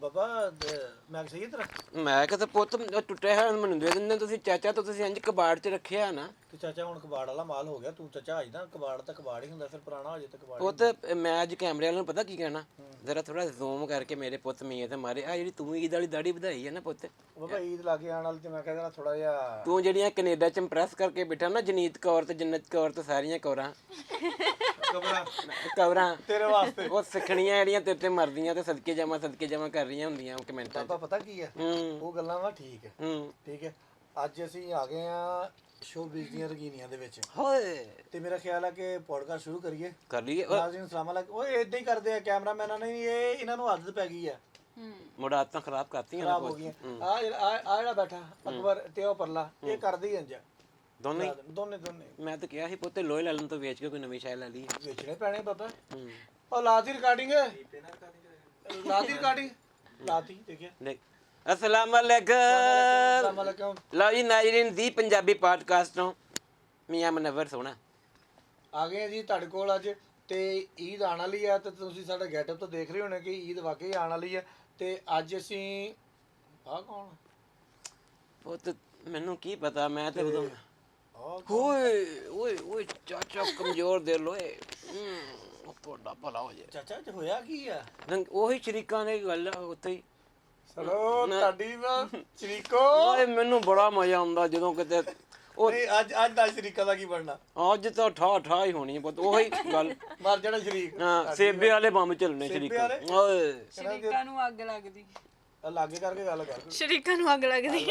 ਬਾਬਾ ਮੈਂ ਸਹੀ ਤਰ੍ਹਾਂ ਮੈਂ ਕਿਹਾ ਪੁੱਤ ਟੁੱਟਿਆ ਹੋਇਆ ਮੈਨੂੰ ਦੇ ਦਿੰਦੇ ਤੁਸੀਂ ਚਾਚਾ ਤਾਂ ਤੁਸੀਂ ਇੰਜ ਕਬਾੜ 'ਚ ਰੱਖਿਆ ਨਾ ਤੇ ਚਾਚਾ ਹੁਣ ਕਬਾੜ ਵਾਲਾ ਮਾਲ ਹੋ ਗਿਆ ਤੂੰ ਚਾਚਾ ਅੱਜ ਨਾ ਕਬਾੜ ਤਾਂ ਕਬਾੜ ਹੀ ਹੁੰਦਾ ਫਿਰ ਪੁਰਾਣਾ ਹੋ ਜੇ ਤਾਂ ਕਬਾੜ ਉਹ ਤੇ ਮੈਂ ਅੱਜ ਕੈਮਰੇ ਵਾਲਿਆਂ ਨੂੰ ਪਤਾ ਕੀ ਕਹਿਣਾ ਜ਼ਰਾ ਥੋੜਾ ਜ਼ੂਮ ਕਰਕੇ ਮੇਰੇ ਪੁੱਤ ਮੀਆਂ ਤੇ ਮਾਰੇ ਆ ਜਿਹੜੀ ਤੂੰ ਈਦ ਵਾਲੀ ਦਾੜੀ ਵਧਾਈ ਹੈ ਨਾ ਪੁੱਤ ਬਾਬਾ ਈਦ ਲਾ ਕੇ ਆਉਣ ਵਾਲੀ ਤੇ ਮੈਂ ਕਹਿੰਦਾ ਥੋੜਾ ਜਿਹਾ ਤੂੰ ਜਿਹੜੀਆਂ ਕੈਨੇਡਾ 'ਚ ਇੰਪ੍ਰੈਸ ਕਰਕੇ ਬਿਠਾ ਨਾ ਜਨੀਤ ਕੌਰ ਤੇ ਜੰਨਤ ਕੌਰ ਤੇ ਸਾਰੀਆਂ ਕੌਰਾਂ ਕੌਰਾਂ ਤੇਰੇ ਵਾਸਤੇ ਉਹ ਸਿੱਖਣੀਆਂ ਜਿਹੜੀਆਂ ਤੇਰੇ ਤੇ ਮਰਦੀਆਂ ਤੇ ਸਦਕੇ ਜਾਵਾਂ ਕਰ ਰਹੀਆਂ ਹੁੰਦੀਆਂ ਕਮੈਂਟਾਂ 'ਚ ਬਾਬਾ ਪਤਾ ਕੀ ਹੈ ਉਹ ਗੱਲਾਂ ਵਾ ਠੀਕ ਹੈ ਠੀਕ ਹੈ ਅੱਜ ਅਸੀਂ ਆ ਗਏ ਆ ਸ਼ੋਬਿਜ਼ ਦੀਆਂ ਰਗੀਨੀਆਂ ਦੇ ਵਿੱਚ ਹੋਏ ਤੇ ਮੇਰਾ ਖਿਆਲ ਹੈ ਕਿ ਪੋਡਕਾਸਟ ਸ਼ੁਰੂ ਕਰੀਏ ਕਰ ਲਈਏ ਨਾਜ਼ਰੀਨ ਸਲਾਮ ਅਲੈਕੁਮ ਓਏ ਇਦਾਂ ਹੀ ਕਰਦੇ ਆ ਕੈਮਰਾਮੈਨਾਂ ਨੇ ਇਹ ਇਹਨਾਂ ਨੂੰ ਆਦਤ ਪੈ ਗਈ ਆ ਮੁੰਡਾ ਆਦਤਾਂ ਖਰਾਬ ਕਰਤੀਆਂ ਖਰਾਬ ਹੋ ਗਈਆਂ ਆ ਜਿਹੜਾ ਬੈਠਾ ਅਕਬਰ ਤੇ ਉਹ ਪਰਲਾ ਇਹ ਕਰਦੇ ਹੀ ਇੰਜ ਦੋਨੇ ਦੋਨੇ ਮੈਂ ਤਾਂ ਕਿਹਾ ਸੀ ਪੁੱਤੇ ਲੋਹੇ ਲਾਲਨ ਤੋਂ ਵੇਚ ਕੇ ਕੋਈ ਨਵੀਂ ਸ਼ਾਇ ਲੈ ਲਈ ਵੇਚਣੇ ਪੈਣੇ ਬਾਬਾ ਉਹ ਲਾਤੀ ਰਿਕਾਰਡਿੰਗ ਲਾਤੀ ਦੇਖਿਆ ਦੇਖ अस्सलाम वालेकुम लो जी नाज़रीन दी पंजाबी पॉडकास्ट ਤੋਂ ਮੀਆਂ ਮਨਵਰ ਸੋਹਣਾ ਆ ਗਏ ਜੀ ਤੁਹਾਡੇ ਕੋਲ ਅੱਜ ਤੇ ਈਦ ਆਉਣ ਵਾਲੀ ਆ ਤੇ ਤੁਸੀਂ ਸਾਡਾ ਗੈਟਅਪ ਤਾਂ ਦੇਖ ਰਹੇ ਹੋਣੇ ਕਿ ਈਦ ਵਾਕਈ ਆਉਣ ਵਾਲੀ ਆ ਤੇ ਅੱਜ ਅਸੀਂ ਆ ਕੌਣ ਪੁੱਤ ਮੈਨੂੰ ਕੀ ਪਤਾ ਮੈਂ ਤੇ ਉਦੋਂ ਓਏ ਓਏ ਓਏ ਚਾਚਾ ਕਮਜ਼ੋਰ ਦੇ ਲੋਏ ਉਹ ਤੁਹਾਡਾ ਭਲਾ ਹੋ ਜਾਏ ਚਾਚਾ ਚ ਹੋਇਆ ਕੀ ਆ ਉਹੀ ਸ਼ਰੀਕਾਂ ਦੀ ਗੱਲ ਆ ਉੱਥੇ ਹੀ ਚਲੋ ਤੁਹਾਡੀ ਵਾ ਸ਼ਰੀਕੋ ਓਏ ਮੈਨੂੰ ਬੜਾ ਮਜ਼ਾ ਆਉਂਦਾ ਜਦੋਂ ਕਿਤੇ ਉਹ ਅੱਜ ਦਾ ਸ਼ਰੀਕਾ ਦਾ ਕੀ ਬਣਨਾ ਅੱਜ ਤਾਂ ਠਾ ਹੀ ਹੋਣੀ ਪੁੱਤ ਉਹੀ ਗੱਲ ਮਰ ਜਾਣਾ ਸ਼ਰੀਕ ਹਾਂ ਸੇਬੇ ਵਾਲੇ ਬੰਬ ਚੱਲਣੇ ਸ਼ਰੀਕਾਂ ਓਏ ਸ਼ਰੀਕਾਂ ਨੂੰ ਅੱਗ ਲੱਗਦੀ ਲਾਗੇ ਕਰਕੇ ਗੱਲ ਕਰ ਸ਼ਰੀਕਾਂ ਨੂੰ ਅੱਗ ਲੱਗਦੀ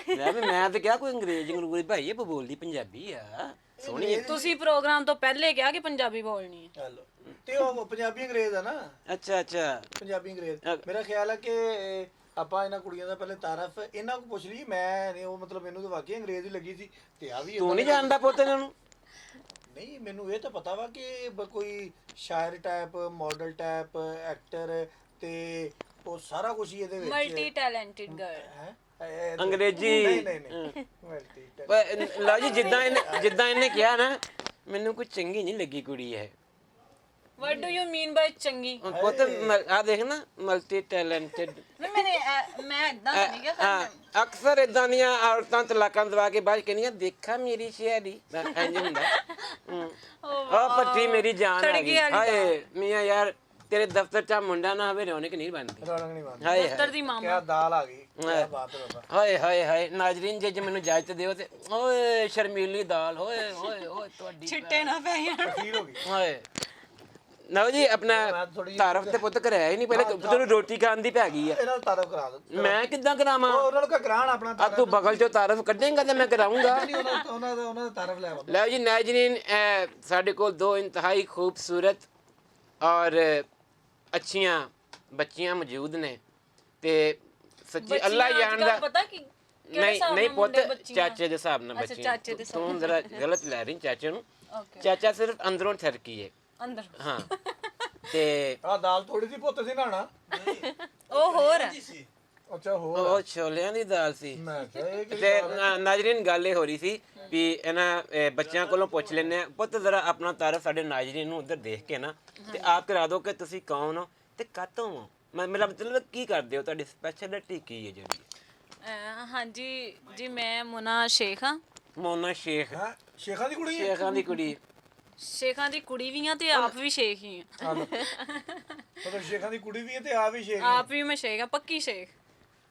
ਲੈ ਵੀ ਮੈਂ ਤਾਂ ਕਿਹਾ ਕੋਈ ਅੰਗਰੇਜ਼ੀ ਅੰਗਰੂਜ਼ੀ ਭਾਈ ਇਹ ਬੋਲਦੀ ਪੰਜਾਬੀ ਆ ਸੋਹਣੀ ਤੁਸੀਂ ਪ੍ਰੋਗਰਾਮ ਤੋਂ ਪਹਿਲੇ ਕਿਹਾ ਕਿ ਪੰਜਾਬੀ ਬੋਲਣੀ ਹੈ ਚਲੋ ਤੇ ਉਹ ਪੰਜਾਬੀ ਅੰਗਰੇਜ਼ ਆ ਨਾ ਅੱਛਾ ਪੰਜਾਬੀ ਅੰਗਰੇਜ਼ ਮੇਰਾ ਖਿਆਲ ਹੈ ਕਿ ਆਪਾਂ ਇਹਨਾਂ ਕੁੜੀਆਂ ਦਾ ਪਹਿਲੇ ਤਾਰਫ ਇਹਨਾਂ ਨੂੰ ਪੁੱਛ ਲਈ ਮੈਂ ਨਹੀਂ ਉਹ ਮਤਲਬ ਮੈਨੂੰ ਤਾਂ ਵਾਕਈ ਅੰਗਰੇਜ਼ ਹੀ ਲੱਗੀ ਸੀ ਤੇ ਆ ਵੀ ਤੂੰ ਨਹੀਂ ਜਾਣਦਾ ਪੁੱਤ ਇਹਨਾਂ ਨੂੰ ਨਹੀਂ ਮੈਨੂੰ ਇਹ ਤਾਂ ਪਤਾ ਵਾ ਕਿ ਕੋਈ ਸ਼ਾਇਰ ਟਾਈਪ ਮਾਡਲ ਟਾਈਪ ਐਕਟਰ ਤੇ ਉਹ ਸਾਰਾ ਕੁਝ ਹੀ ਇਹਦੇ ਵਿੱਚ ਮਲਟੀ ਟੈਲੈਂਟਡ ਗਰਲ ਹੈ ਅੰਗਰੇਜ਼ੀ ਨਹੀਂ ਲਓ ਜੀ ਜਿੱਦਾਂ ਇਹਨੇ ਕਿਹਾ ਨਾ ਮੈਨੂੰ ਕੋਈ ਚੰਗੀ ਨਹੀਂ ਲੱਗੀ ਕੁੜੀ ਇਹ ਵਾਟ ਡੂ ਯੂ ਮੀਨ ਬਾਈ ਚੰਗੀ ਪੁੱਤ ਆ ਦੇਖ ਨਾ ਮਲਟੀ ਟੈਲੈਂਟਡ ਮੈਂ ਇਦਾਂ ਨਹੀਂ ਕਿਹਾ ਅਕਸਰ ਇਦਾਂ ਦੀਆਂ ਔਰਤਾਂ ਤਲਾਕਾਂ ਦਵਾ ਕੇ ਬਾਅਦ ਕਹਿੰਦੀਆਂ ਦੇਖਾ ਮੇਰੀ ਸ਼ਹਿਰੀ ਇੰਜ ਹੁੰਦਾ ਉਹ ਪੱਟੀ ਮੇਰੀ ਜਾਨ ਆ ਗਈ ਹਾਏ ਮੀਆਂ ਯਾਰ ਤੇਰੇ ਦਫ਼ਤਰ 'ਚ ਮੁੰਡਾ ਨਾ ਹੋਵੇ ਰੌਣਕ ਨਹੀਂ ਬਣਦੀ ਹਾਏ ਦਫ਼ਤਰ ਦੀ ਮਾਮਾ ਕਿਆ ਦਾਲ ਆ ਗਈ ਕਿਆ ਬਾਤ ਹੈ ਬਾਬਾ ਹਾਏ ਨਾਜ਼ਰੀਨ ਜੇ ਮੈਨੂੰ ਇਜਾਜ਼ਤ ਦਿਓ ਤੇ ਓਏ ਸ਼ਰਮੀਲੀ ਦਾਲ ਓਏ ਤੁਹਾਡੀ ਛਿੱਟੇ ਨਾ ਪੈ ਜਾਣ ਖੀਰ ਹੋ ਗਈ ਹਾਏ ਨਾ ਜੀ ਆਪਣਾ ਤਾਰਫ ਤੇ ਪੁੱਤ ਕਰਿਆ ਹੀ ਨਹੀਂ ਪਹਿਲੇ ਤੈਨੂੰ ਰੋਟੀ ਖਾਣ ਦੀ ਪੈ ਗਈ ਆ ਇਹਨਾਂ ਦਾ ਤਾਰਫ ਕਰਾ ਦੋ ਮੈਂ ਕਿੱਦਾਂ ਕਰਾਵਾਂ ਉਹਨਾਂ ਨੂੰ ਕਾ ਕਰਾਣ ਆਪਣਾ ਆ ਤੂੰ ਬਗਲ ਚੋਂ ਤਾਰਫ ਕੱਢੇਂਗਾ ਤੇ ਮੈਂ ਕਰਾਉਂਗਾ ਉਹਨਾਂ ਦਾ ਤਾਰਫ ਲੈ ਬਾਬਾ ਲਓ ਜੀ ਨਾਜ਼ਰੀਨ ਸਾਡੇ ਕੋਲ ਦੋ ਇੰਤਹਾਈ ਖੂਬਸੂਰਤ ਔਰ ਅੱਛੀਆਂ ਬੱਚੀਆਂ ਮੌਜੂਦ ਨੇ ਤੇ ਸੱਚੀ ਅੱਲਾ ਜਾਣਦਾ ਪਤਾ ਕੀ ਨਹੀਂ ਪੁੱਤ ਚਾਚੇ ਦੇ ਹਿਸਾਬ ਨਾਲ ਬੱਚੀਆਂ ਤੂੰ ਜ਼ਰਾ ਗਲਤ ਲੈ ਰਹੀ ਚਾਚੇ ਨੂੰ ਚਾਚਾ ਸਿਰਫ ਅੰਦਰੋਂ ਠਰਕੀ ਹੈ ਅੰਦਰ ਹਾਂ ਤੇ ਆ ਦਾਲ ਥੋੜੀ ਸੀ ਪੁੱਤ ਸੀ ਨਾਣਾ ਉਹ ਹੋਰ ਅੱਛਾ ਹੋਰ ਉਹ ਛੋਲਿਆਂ ਦੀ ਦਾਲ ਸੀ ਮੈਂ ਕਿਹਾ ਇਹ ਤੇ ਨਾਜ਼ਰੀਨ ਗੱਲ ਇਹ ਹੋ ਰਹੀ ਸੀ ਵੀ ਇਹਨਾਂ ਬੱਚਿਆਂ ਕੋਲੋਂ ਪੁੱਛ ਲੈਂਦੇ ਆ ਪੁੱਤ ਜ਼ਰਾ ਆਪਣਾ ਤਾਰਫ ਸਾਡੇ ਨਾਜ਼ਰੀਨ ਨੂੰ ਉਧਰ ਦੇਖ ਕੇ ਨਾ ਤੇ ਆਪ ਕਰਾ ਦਿਓ ਕਿ ਤੁਸੀਂ ਕੌਣ ਹੋ ਤੇ ਕਾਤੋਂ ਹੋ ਮੇਰਾ ਮਤਲਬ ਕੀ ਕਰਦੇ ਹੋ ਤੁਹਾਡੀ ਸਪੈਸ਼ਲਿਟੀ ਕੀ ਹੈ ਜਿਹੜੀ ਹਾਂਜੀ ਜੀ ਮੈਂ ਮੋਨਾ ਸ਼ੇਖ ਹਾਂ ਮੋਨਾ ਸ਼ੇਖ ਸ਼ੇਖਾਂ ਦੀ ਕੁੜੀ ਸ਼ੇਖਾਂ ਦੀ ਕੁੜੀ ਸ਼ੇਖਾਂ ਦੀ ਕੁੜੀ ਵੀ ਆ ਤੇ ਆਪ ਵੀ ਸ਼ੇਖ ਹੀ ਆ ਮਤਲਬ ਸ਼ੇਖਾਂ ਦੀ ਕੁੜੀ ਵੀ ਹੈ ਤੇ ਆ ਵੀ ਸ਼ੇਖ ਆਪ ਵੀ ਮੈਂ ਸ਼ੇਖ ਆ ਪੱਕੀ ਸ਼ੇਖ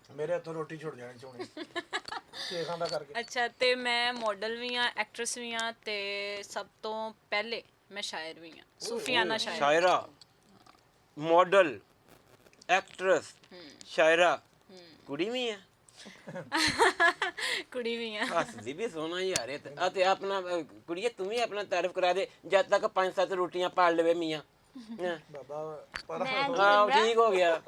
ਮੇਰੇ ਹੱਥੋਂ ਰੋਟੀ ਛੁੱਟ ਜਾਣੀ ਚਾਹੁੰਦੀ ਸ਼ੇਖਾਂ ਦਾ ਕਰਕੇ ਅੱਛਾ ਤੇ ਮੈਂ ਮਾਡਲ ਵੀ ਆ ਐਕਟਰੈਸ ਵੀ ਆ ਤੇ ਸਭ ਤੋਂ ਪਹਿਲੇ ਮੈਂ ਸ਼ਾਇਰ ਵੀ ਆ ਸੂਫੀਆਨਾ ਸ਼ਾਇਰ ਸ਼ਾਇਰਾ ਮਾਡਲ ਐਕਟਰੈਸ ਸ਼ਾਇਰਾ ਕੁੜੀ ਵੀ ਹੈ ਕੁੜੀ ਵੀ ਆ ਹੱਸਦੀ ਵੀ ਸੋਹਣਾ ਯਾਰ ਇਹ ਤੇ ਆਪਣਾ ਕੁੜੀਏ ਤੂੰ ਵੀ ਆਪਣਾ ਤਾਰੀਫ ਕਰਾ ਦੇ ਜਦ ਤੱਕ 5-7 ਰੋਟੀਆਂ ਪਾੜ ਲਵੇ ਮੀਆਂ ਬਾਬਾ ਪਰ ਠੀਕ ਹੋ ਗਿਆ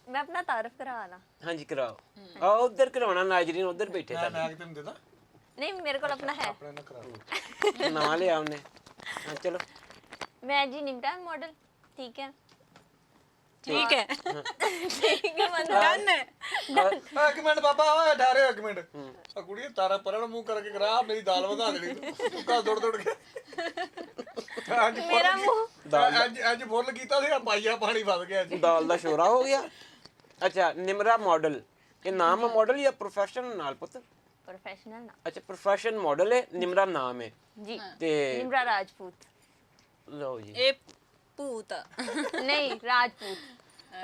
मैं अपना तारफ करा ला ਹਾਂਜੀ ਕਰਾਓ ਆ ਉਧਰ ਕਰਾਉਣਾ ਨਾਜ਼ਰੀਨ ਉਧਰ ਬੈਠੇ ਮੈਂ ਕਿਤੇ ਨਹੀਂ ਦੇਦਾ नहीं मेरे को अपना है ਆਪਣੇ ਨਾਲ ਕਰਾ ਸਾਡੇ ਨਵਾਂ ਲਿਆ ਉਹਨੇ ਹਾਂ ਚਲੋ मैं जी निमटा मॉडल ठीक है ਠੀਕ ਹੈ ठीक है मतलब ਡਨ ਹੈ ਇੱਕ ਮਿੰਟ ਬਾਬਾ ਓਏ ਡਾਰਿਓ ਇੱਕ ਮਿੰਟ ਆ ਕੁੜੀ ਤਾਰਾ ਪਰਨ ਮੂੰਹ ਕਰਕੇ ਕਰਾ ਮੇਰੀ ਦਾਲ ਵਧਾ ਦੇਣੀ ਤੂੰ ਕਾ ਦੌੜ ਕੇ ਅੱਜ मेरा मुंह ਅੱਜ ਫੁੱਲ ਕੀਤਾ ਸੀ ਪਾਈਆ ਪਾਣੀ ਵੱਧ ਗਿਆ ਜੀ ਦਾਲ ਦਾ ਸ਼ੋਰਾ ਹੋ ਗਿਆ ਅੱਛਾ ਨਿਮਰਾ ਮਾਡਲ, ਇਹ ਨਾਮ ਹੈ ਮਾਡਲ ਜਾਂ ਪ੍ਰੋਫੈਸ਼ਨ ਨਾਲ ਪੁੱਤ? प्रोफेशनल ना ਅੱਛਾ ਪ੍ਰੋਫੈਸ਼ਨ ਮਾਡਲ ਹੈ, ਨਿਮਰਾ ਨਾਮ ਹੈ जी ਤੇ निम्रा राजपूत ਲਓ ਜੀ। ਇਹ ਭੂਤ ਆ। नहीं राजपूत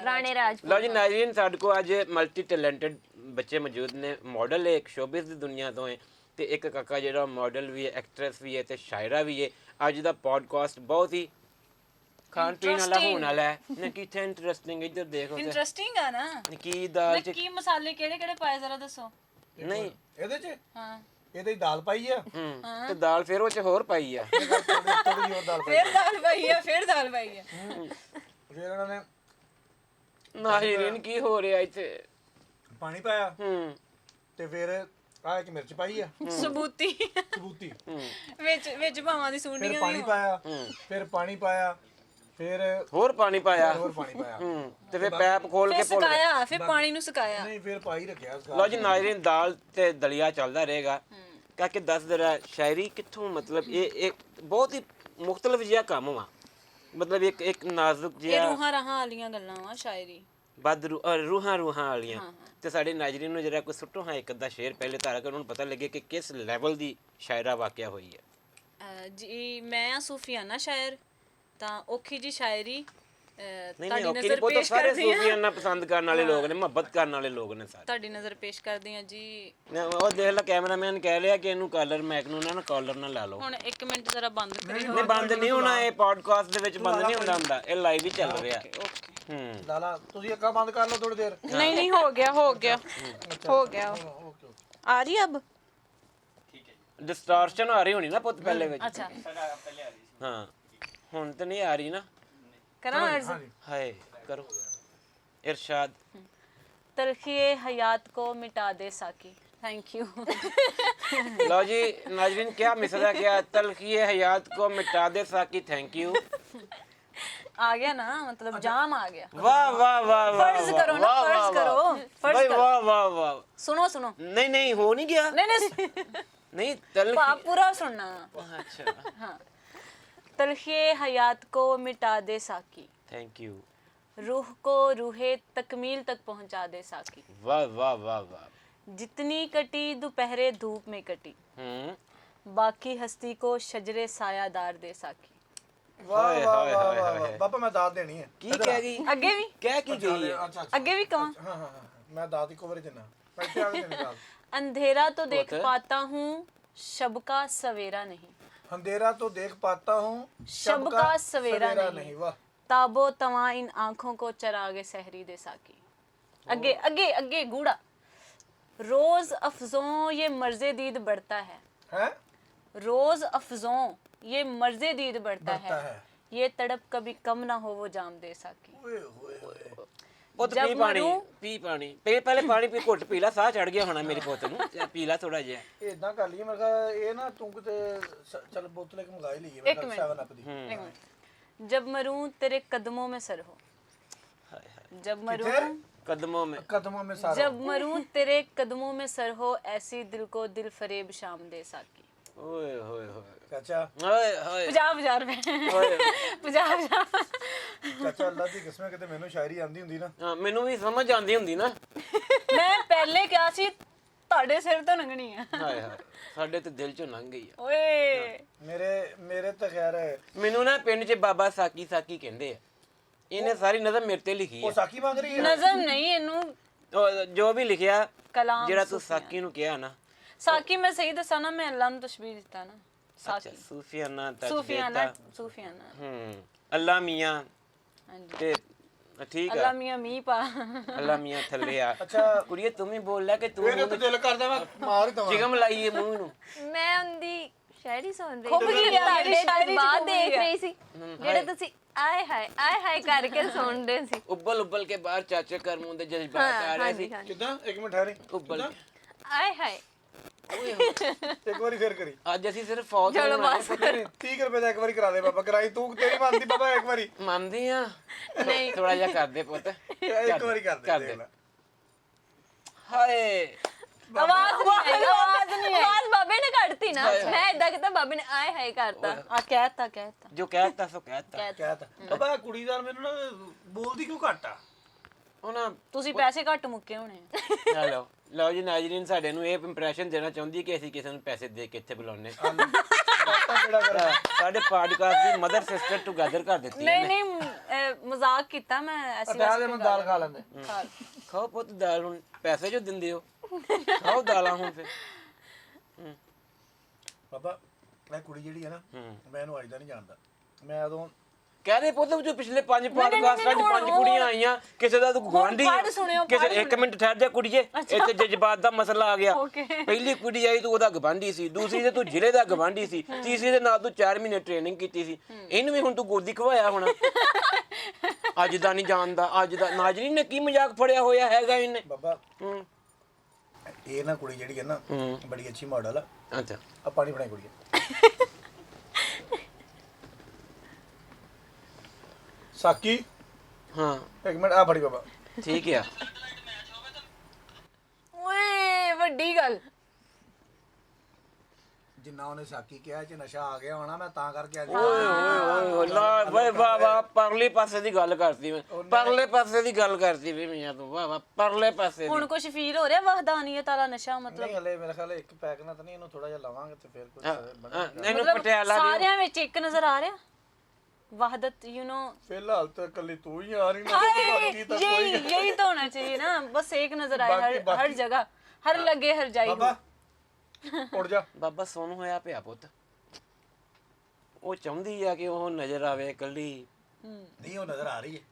राणे राजपूत ਲਓ ਜੀ ਨਾਜ਼ਰੀਨ, ਸਾਡੇ ਕੋਲ ਅੱਜ ਮਲਟੀ ਟੈਲੈਂਟਡ ਬੱਚੇ ਮੌਜੂਦ ਨੇ। ਮਾਡਲ ਹੈ, ਇੱਕ ਸ਼ੋਬਿਜ਼ ਦੀ ਦੁਨੀਆ ਤੋਂ ਹੈ ਤੇ ਇੱਕ ਕਾਕਾ ਜਿਹੜਾ ਮਾਡਲ ਵੀ ਹੈ, ਐਕਟਰੈਸ ਵੀ ਹੈ ਤੇ ਸ਼ਾਇਰਾ ਵੀ ਹੈ। ਅੱਜ ਦਾ ਪੋਡਕਾਸਟ ਬਹੁਤ ਹੀ ਖਾਣ ਪੀਣ ਵਾਲਾ ਹੋਣ ਵਾਲਾ ਹੈ ਨਾ। ਕਿੱਥੇ ਇੰਟਰਸਟਿੰਗ, ਇੱਧਰ ਦੇਖੋ ਤੇ ਇੰਟਰਸਟਿੰਗ ਆ ਨਾ। ਕੀ ਦਾਲ ਚ ਕੀ ਮਸਾਲੇ ਕਿਹੜੇ ਕਿਹੜੇ ਪਾਏ ਜ਼ਰਾ ਦੱਸੋ। ਨਹੀਂ ਇਹਦੇ 'ਚ ਹਾਂ ਇਹਦੇ 'ਚ ਦਾਲ ਪਾਈ ਆ, ਤੇ ਦਾਲ ਫਿਰ ਉਹ ਚ ਹੋਰ ਪਾਈ ਆ। ਥੋੜੀ ਹੋਰ ਦਾਲ ਪਾਈ, ਫਿਰ ਦਾਲ ਪਾਈ ਆ, ਫਿਰ ਦਾਲ ਪਾਈ ਆ। ਫਿਰ ਇਹਨਾਂ ਨੇ ਨਾਜ਼ਰੀਨ ਕੀ ਹੋ ਰਿਹਾ ਇੱਥੇ? ਪਾਣੀ ਪਾਇਆ ਤੇ ਤੇ ਫਿਰ ਆਹ ਇੱਕ ਮਿਰਚ ਪਾਈ ਆ ਸਬੂਤੀ ਸਬੂਤੀ, ਵਿੱਚ ਭਾਵਾਂ ਦੀ ਫਿਰ ਸੁੰਡੀਆਂ ਪਾਣੀ ਪਾਇਆ, ਫਿਰ ਪਾਣੀ ਪਾਇਆ, ਫਿਰ ਹੋਰ ਪਾਣੀ ਪਾਇਆ। ਹੋਰ ਪਾਣੀ ਪਾਇਆ, ਤੇ ਫਿਰ ਪੈਪ ਖੋਲ ਕੇ ਫਿਰ ਭੁੱਲ ਗਏ। ਸੁਕਾਇਆ, ਫਿਰ ਪਾਣੀ ਨੂੰ ਸੁਕਾਇਆ। ਨਹੀਂ ਫਿਰ ਪਾਈ ਰੱਖਿਆ ਉਸ ਲਓ ਜੀ ਨਾਜ਼ਰੀਨ, ਦਾਲ ਤੇ ਦਲੀਆ ਚੱਲਦਾ ਰਹੇਗਾ। ਕਾਕੇ ਦੱਸ ਜਰਾ ਸ਼ਾਇਰੀ ਕਿੱਥੋਂ, ਮਤਲਬ ਇਹ ਬਹੁਤ ਹੀ ਮੁਖਤਲਿਫ ਜਿਹਾ ਕੰਮ ਵਾ, ਮਤਲਬ ਇੱਕ ਨਾਜ਼ੁਕ ਇਹ ਜਿਹਾ ਰੂਹਾਂ ਰਾਹਾਂ ਵਾਲੀਆਂ ਗੱਲਾਂ ਵਾ ਸ਼ਾਇਰੀ। ਬਦ ਰੂਹਾਂ ਵਾਲੀਆਂ। ਤੇ ਸਾਡੇ ਨਾਜ਼ਰੀਨ ਨੂੰ ਜਰਾ ਕੋਈ ਸੁੱਟੋ ਹਾਂ ਇੱਕ ਅੱਧਾ ਸ਼ੇਰ ਪਹਿਲੇ ਧਾਰਾ, ਕਿ ਉਹਨਾਂ ਨੂੰ ਪਤਾ ਲੱਗੇ ਕਿ ਕਿਸ ਲੈਵਲ ਦੀ ਸ਼ਾਇਰਾ ਵਾਕਿਆ ਹੋਈ ਹੈ। ਜੀ ਮੈਂ ਆ ਸੂਫੀਆਨਾ ਸ਼ਾਇਰ, ਤਾਂ ਔਖੀ ਜੀ ਸ਼ਾਇਰੀ ਨਹੀਂ ਤੁਹਾਡੀ ਉਹ ਨਜ਼ਰ ਬਹੁਤ ਪੇਸ਼ ਸਾਰੇ ਕਰਦੀ ਸੂਫੀਆਂ ਹਾਂ। ਨਾਲ ਪਸੰਦ ਕਰਨ ਵਾਲੇ ਲੋਕ ਨੇ, ਮੁਹੱਬਤ ਕਰਨ ਵਾਲੇ ਲੋਕ ਨੇ ਸਾਰੇ। ਤੁਹਾਡੀ ਨਜ਼ਰ ਪੇਸ਼ ਕਰਦੀ ਹਾਂ ਜੀ। ਉਹ ਦੇਖ ਲੈ ਕੈਮਰਾਮੈਨ ਕਹਿ ਰਿਹਾ ਕਿ ਇਹਨੂੰ ਕਾਲਰ ਮੈਕ ਨੂੰ ਨਾ ਕਾਲਰ ਨਾ ਲਾ ਲਓ। ਹੁਣ 1 ਮਿੰਟ ਜ਼ਰਾ ਬੰਦ ਕਰੀ। ਨਹੀਂ ਬੰਦ ਨਹੀਂ ਹੋਣਾ, ਇਹ ਪੋਡਕਾਸਟ ਦੇ ਵਿੱਚ ਬੰਦ ਨਹੀਂ ਹੁੰਦਾ, ਇਹ ਲਾਈਵ ਹੀ ਚੱਲ ਰਿਹਾ। ਲਾਲਾ ਤੁਸੀਂ ਅੱਖਾਂ ਬੰਦ ਕਰ ਲਓ ਥੋੜੀ ਦੇਰ। नहीं नहीं हो गया हो गया ਓਕੇ आ रही अब। ਡਿਸਟੋਰਸ਼ਨ ਆ ਰਹੀ ਹੋਣੀ ਨਾ ਪੁੱਤ ਪਹਿਲੇ ਵਿੱਚ। अच्छा ਹਾਂ ਹੁਣ ਤਾਂ ਨਹੀਂ ਆ ਰਹੀ ਨਾ। करा अर्ज। ਹਾਏ ਕਰੋ ਇਰਸ਼ਾਦ। तलखिए हयात को मिटा दे साकी। Thank you. लो जी नाजरीन, क्या मिसरा क्या, तलखिए हयात को मिटा दे साकी, थैंक यू। आ गया ना, मतलब जाम आ गया। वाह वाह वाह वाह, फर्ज करो ना, वाह, फर्ज वाह, करो, वाह। फर्ज भाई करो। वाह वाह वाह। सुनो सुनो। नहीं नहीं हो नहीं गया। नहीं नहीं नहीं तल पूरा सुनना। अच्छा हाँ। तलखिए हयात को मिटा दे साकी, थैंक यू। रूह को रूहे तकमील तक पहुंचा दे साकी। वाह वाह वाह वाह। जितनी कटी दोपहरे धूप में कटी, बाकी हस्ती को शजरे सायादार दे साकी। ਵਾਹ ਹਾਏ, ਵਾਹ ਹਾਏ, ਵਾਹ ਹਾਏ, ਵਾਹ ਹਾਏ। ਬਾਬਾ ਮੈਂ ਦਾਤ ਦੇਣੀ ਹੈ। की कह गई, आगे भी क्या की गई है? ਅੱਛਾ ਅੱਛਾ आगे भी कहाँ। ਹਾਂ ਹਾਂ ਹਾਂ ਮੈਂ ਦਾਤ ਇੱਕੋ ਵਾਰੀ ਦੇਣਾ, ਪੈਸੇ ਆ ਗਏ ਦੇਣੇ ਦਾਤ। अंधेरा तो देख है? पाता हूँ, शब का सवेरा नहीं। अंधेरा तो देख पाता हूँ, शब का सवेरा नहीं। वाह ताबो तवा इन आंखों को चरागे सहरी दे साकी। आगे आगे आगे गूढ़ा। रोज अफजों ये मर्ज़े दीद बढ़ता है, है रोज अफजों ये मर्ज़े दीद बढ़ता बढ़ता है, है। ये तड़प कभी कम ना हो वो जाम दे साकी। ओए होए होए ਪੁੱਤ जब ਪੀ ਪਾਣੀ, मरूं- ਪੀ ਪਾਣੀ, ਪਹਿਲੇ ਪਾਣੀ ਪੀ, ਘੁੱਟ ਪੀ ਲਾ, ਸਾਹ ਚੜ ਗਿਆ ਹੋਣਾ ਮੇਰੇ ਪੁੱਤ ਨੂੰ, ਪੀ ਲਾ ਥੋੜਾ ਜਿਹਾ। ਇਦਾਂ ਕਰ ਲਈ ਮੈਂ ਕਿਹਾ ਇਹ ਨਾ ਤੂੰ ਕਿਤੇ ਚੱਲ ਬੋਤਲ ਇੱਕ ਮੰਗਾ ਹੀ ਲਈਏ ਮੈਂ एक ਕਿਹਾ मिनट। 7 ਅਪ ਦੀ। एक मिनट। जब मरूं तेरे कदमों में सर हो, हाय हाय। जब मरूं किधर? कदमों में कदमों में सारा जब मरूं तेरे कदमों में सर हो, ऐसी दिल को दिल फरेब शाम दे साकी। ओए होए होए चाचा ओए होए 50 रुपए ओए। 50 ਚਾਚਾ ਅੱਲਾ ਦੀ ਕਿਸਮ ਕਿਤੇ ਮੈਨੂੰ ਸ਼ਾਇਰੀ ਆਂਦੀ ਹੁੰਦੀ ਨਾ। ਹਾਂ, ਮੈਨੂੰ ਵੀ ਸਮਝ ਆਉਂਦੀ ਹੁੰਦੀ ਨਾ। ਮੈਂ ਪਹਿਲੇ ਕਿਹਾ ਸੀ ਤੁਹਾਡੇ ਸਿਰ ਤੋਂ ਲੰਘਣੀ ਆ। ਹਾਏ ਹਾਏ, ਸਾਡੇ ਤੇ ਦਿਲ ਚੋਂ ਲੰਘ ਗਈ ਆ। ਓਏ ਮੇਰੇ ਤਾਂ ਖੈਰ ਹੈ ਮੈਨੂੰ ਨਾ ਪਿੰਡ 'ਚ ਬਾਬਾ ਸਾਕੀ ਸਾਕੀ ਕਹਿੰਦੇ ਆ। ਇਹਨੇ ਸਾਰੀ ਨਜ਼ਮ ਮੇਰੇ ਤੇ ਲਿਖੀ ਉਹ ਆ। ਸਾਕੀ ਮੰਗ ਰਹੀ ਹੈ। ਨਜ਼ਮ ਨਹੀਂ ਇਹਨੂੰ ਉਹ ਜੋ ਵੀ ਲਿਖਿਆ, ਕਲਾਮ ਜਿਹੜਾ ਤੂੰ ਸੂਫੀਆਂ। ਸਾਕੀ ਨੂੰ ਕਿਹਾ ਨਾ, ਸਾਕੀ ਮੈਂ ਸਹੀ ਦੱਸਾਂ ਨਾ, ਮੈਂ ਅੱਲਾ ਨੂੰ ਤਸ਼ਬੀਹ ਦਿੱਤਾ ਨਾ। ਸਾਕੀ ਸੂਫੀਆਨਾ ਸੂਫੀਆਨਾ ਤਜਬੀਤਾ। ਸੂਫੀਆਨਾ। ਅੱਲਾ ਮੀਆਂ ਹਾਂਜੀ। ਤੇ ਠੀਕ ਅੱਲਾ ਆ, ਮੀਆਂ ਮੀਂਹ ਪਾ। ਅੱਲਾ ਮੀਆਂ ਥੱਲੇ ਆ। ਅੱਛਾ ਕੁੜੀਏ ਤੂੰ ਵੀ ਬੋਲ ਲੈ ਕਿ ਤੂੰ ਮੇਰੇ ਤਾਂ ਦਿਲ ਕਰਦਾ ਮੈਂ ਮਾਰ ਹੀ ਦਵਾਂ। ਚਿਗਮ ਲਾਈਏ ਮੂੰਹ ਨੂੰ। मैं उनकी शायरी सुन रही ਖੁੱਭ थी, ਗਈ ਆ, ਮੇਰੀ ਤੁਹਾਡੇ ਸ਼ਾਇਰੀ ਚ ਜਜ਼ਬਾਤ ਖੁੱਭ ਦੇਖ ਗਈ ਆ। ਰਹੀ ਸੀ ਜਿਹੜੇ ਤੁਸੀਂ ਆਏ ਹਾਏ ਕਰਕੇ ਸੁਣ ਰਹੇ ਸੀ। ਉੱਬਲ ਉੱਬਲ ਕੇ ਬਾਹਰ ਚਾਚੇ ਘਰ ਮੂੰਹ ਦੇ ਜਜ਼ਬਾਤ ਆ ਰਹੇ ਸੀ। ਕਿਦਾਂ ਇੱਕ ਮਿੰਟ ਠਹਿਰੀ ਉੱਬਲ ਕੇ। ਆਏ ਹਾਏ ਇੱਕ ਵਾਰੀ ਫੇਰ ਕਰੀ। ਅੱਜ ਅਸੀਂ ਸਿਰਫ ਫੌਜ ਚਲੋ ਨੂੰ ਬਸ। 30 ਰੁਪਏ ਦਾ ਇੱਕ ਵਾਰੀ ਕਰਾ ਦੇ ਬਾਬਾ, ਕਰਾਈ ਤੂੰ ਤੇਰੀ ਮੰਨਦੀ ਬਾਬਾ ਇੱਕ ਵਾਰੀ। ਮੰਨਦੀ ਆ, ਨਹੀਂ ਥੋੜਾ ਜਿਹਾ ਕਰ ਦੇ ਪੁੱਤ। ਇੱਕ ਵਾਰੀ ਕਰ ਦੇ ਦੇਖ ਲੈ। ਹਾਏ ਆਵਾਜ਼ ਨਹੀਂ ਆਈ, ਆਵਾਜ਼ ਨਹੀਂ ਆਈ। ਆਵਾਜ਼ ਬਾਬੇ ਨੇ ਕੱਢਤੀ ਨਾ, ਮੈਂ ਇਦਾਂ ਕੀਤਾ ਬਾਬੇ ਨੇ ਆਏ ਹਾਏ ਕਰਤਾ। ਆ ਕਹਿਤਾ। ਜੋ ਕਹਿਤਾ ਸੋ ਕਹਿਤਾ। ਕਹਿ ਤਾ ਬਾਬਾ ਕੁੜੀ ਦਾ ਮੈਨੂੰ ਨਾ ਬੋਲਦੀ ਕਿਉਂ ਘੱਟ ਆ? ਉਹ ਉਹਨਾਂ ਤੁਸੀਂ ਪੈਸੇ ਘੱਟ ਮੁੱਕੇ ਹੋਣੇ ਆ। ਲਓ ਲਓ ਜੀ ਨਾਜ਼ਰੀਨ, ਸਾਡੇ ਨੂੰ ਇਹ ਇੰਪ੍ਰੈਸ਼ਨ ਦੇਣਾ ਚਾਹੁੰਦੀ ਕਿ ਅਸੀਂ ਕਿਸੇ ਨੂੰ ਪੈਸੇ ਦੇ ਕੇ ਇੱਥੇ ਬੁਲਾਉਂਦੇ। ਸਾਡੇ ਪੋਡਕਾਸਟ ਦੀ ਮਦਰ ਸਿਸਟਰ ਟੂਗੇਦਰ ਕਰ ਦਿੱਤੀ ਨਹੀਂ ਨਹੀਂ ਮਜ਼ਾਕ ਕੀਤਾ ਮੈਂ, ਐਸੀ ਅਟਾ ਦੇ ਮੈਂ ਦਾਲ ਖਾ ਲੈਂਦੇ। ਖਾਓ ਪੁੱਤ ਦਾਲ, ਹੁਣ ਪੈਸੇ ਜੋ ਦਿੰਦੇ ਹੋ ਖਾਓ ਦਾਲਾਂ ਹੁਣ ਫਿਰ। ਬਾਬਾ ਇਹ ਕੁੜੀ ਜਿਹੜੀ ਹੈ ਨਾ, ਮੈਂ ਇਹਨੂੰ ਅੱਜ ਦਾ ਨਹੀਂ ਜਾਣਦਾ। ਮੈਂ ਉਦੋਂ ਕਹਿੰਦੇ ਪੁੱਤ ਜੋ ਪਿਛਲੇ 5 ਪੋਡਕਾਸਟਾਂ 'ਚ 5 ਕੁੜੀਆਂ ਆਈਆਂ, ਕਿਸੇ ਦਾ ਤੂੰ ਗਵਾਂਢੀ ਪੜ੍ਹ ਸੁਣਿਓ, ਕਿਸੇ ਪੜ੍ਹ ਇੱਕ ਮਿੰਟ ਠਹਿਰ ਜਾ ਕੁੜੀਏ, ਇੱਥੇ ਜਜ਼ਬਾਤ ਦਾ ਮਸਲਾ ਆ ਗਿਆ। Okay। ਪਹਿਲੀ ਕੁੜੀ ਆਈ ਤੂੰ ਉਹਦਾ ਗਵਾਂਢੀ ਸੀ, ਦੂਸਰੀ ਤੇ ਤੂੰ ਜ਼ਿਲ੍ਹੇ ਦਾ ਗਵਾਂਢੀ ਸੀ, ਤੀਸਰੀ ਦੇ ਨਾਲ ਤੂੰ 4 ਮਹੀਨੇ ਟ੍ਰੇਨਿੰਗ ਕੀਤੀ ਸੀ। ਇਹਨੂੰ ਵੀ ਹੁਣ ਤੂੰ ਗੋਦੀ ਖਵਾਇਆ ਹੋਣਾ। ਅੱਜ ਦਾ ਨਹੀਂ ਜਾਣਦਾ, ਅੱਜ ਦਾ। ਨਾਜ਼ਰੀਨ ਨੇ ਕੀ ਮਜ਼ਾਕ ਫੜਿਆ ਹੋਇਆ ਹੈਗਾ ਇਹਨੇ। ਬਾਬਾ ਇਹ ਨਾ ਕੁੜੀ ਜਿਹੜੀ ਹੈ ਨਾ, ਬੜੀ ਅੱਛੀ ਮਾਡਲ ਆ। ਅੱਛਾ ਆ ਪਾਣੀ ਫੜਾਈ ਕੁੜੀ ਹੈ। ਸਾਕੀ ਹਾਂ ਇੱਕ ਮਿੰਟ ਆ ਫੜੀ ਬਾਬਾ। ਠੀਕ ਆ। ਓਏ ਵੱਡੀ ਗੱਲ। ਜਿੰਨਾ ਉਹਨੇ ਸਾਕੀ ਕਿਹਾ ਚ ਨਸ਼ਾ ਆ ਗਿਆ ਹੋਣਾ, ਮੈਂ ਤਾਂ ਕਰਕੇ ਅੱਜ ਓਏ ਓਏ ਓਏ ਲਾ ਵੇ ਵਾਹ ਵਾਹ, ਪਰਲੇ ਪਾਸੇ ਦੀ ਗੱਲ ਕਰਤੀ ਮੈਂ, ਪਰਲੇ ਪਾਸੇ ਦੀ ਗੱਲ ਕਰਤੀ ਵੀ ਮੈਂ ਤੂੰ। ਵਾਹ ਵਾਹ, ਪਰਲੇ ਪਾਸੇ ਦੀ। ਹੁਣ ਕੁਝ ਫੀਲ ਹੋ ਰਿਹਾ ਵਹਦਾਨੀਅਤ ਵਾਲਾ ਨਸ਼ਾ ਮਤਲਬ? ਨਹੀਂ ਹਲੇ ਮੇਰੇ ਖਿਆਲ ਇੱਕ ਪੈਕ ਨਾਲ ਤਾਂ ਨਹੀਂ, ਇਹਨੂੰ ਥੋੜਾ ਜਿਹਾ ਲਵਾਂਗੇ ਤੇ ਫਿਰ ਕੁਝ ਇਹਨੂੰ ਮਤਲਬ ਪਟਿਆਲਾ ਦੀ ਸਾਰਿਆਂ ਵਿੱਚ ਇੱਕ ਨਜ਼ਰ ਆ ਰਿਹਾ वहदत यू नो। फिलहाल तो कल तू ही आ रही ना, तो बाकी तो कोई यही तो होना चाहिए ना, बस एक नजर आए हर जगह, हर लगे हर जाई। बाबा उड़ जा। ਬਾਬਾ ਸੁਣ ਹੋਇਆ ਪਿਆ ਪੁੱਤ, ਉਹ ਚਾਹੁੰਦੀ ਆ ਕਿ ਉਹ ਨਜ਼ਰ ਆਵੇ ਕੱਲੀ। नहीं वो नजर आ रही है।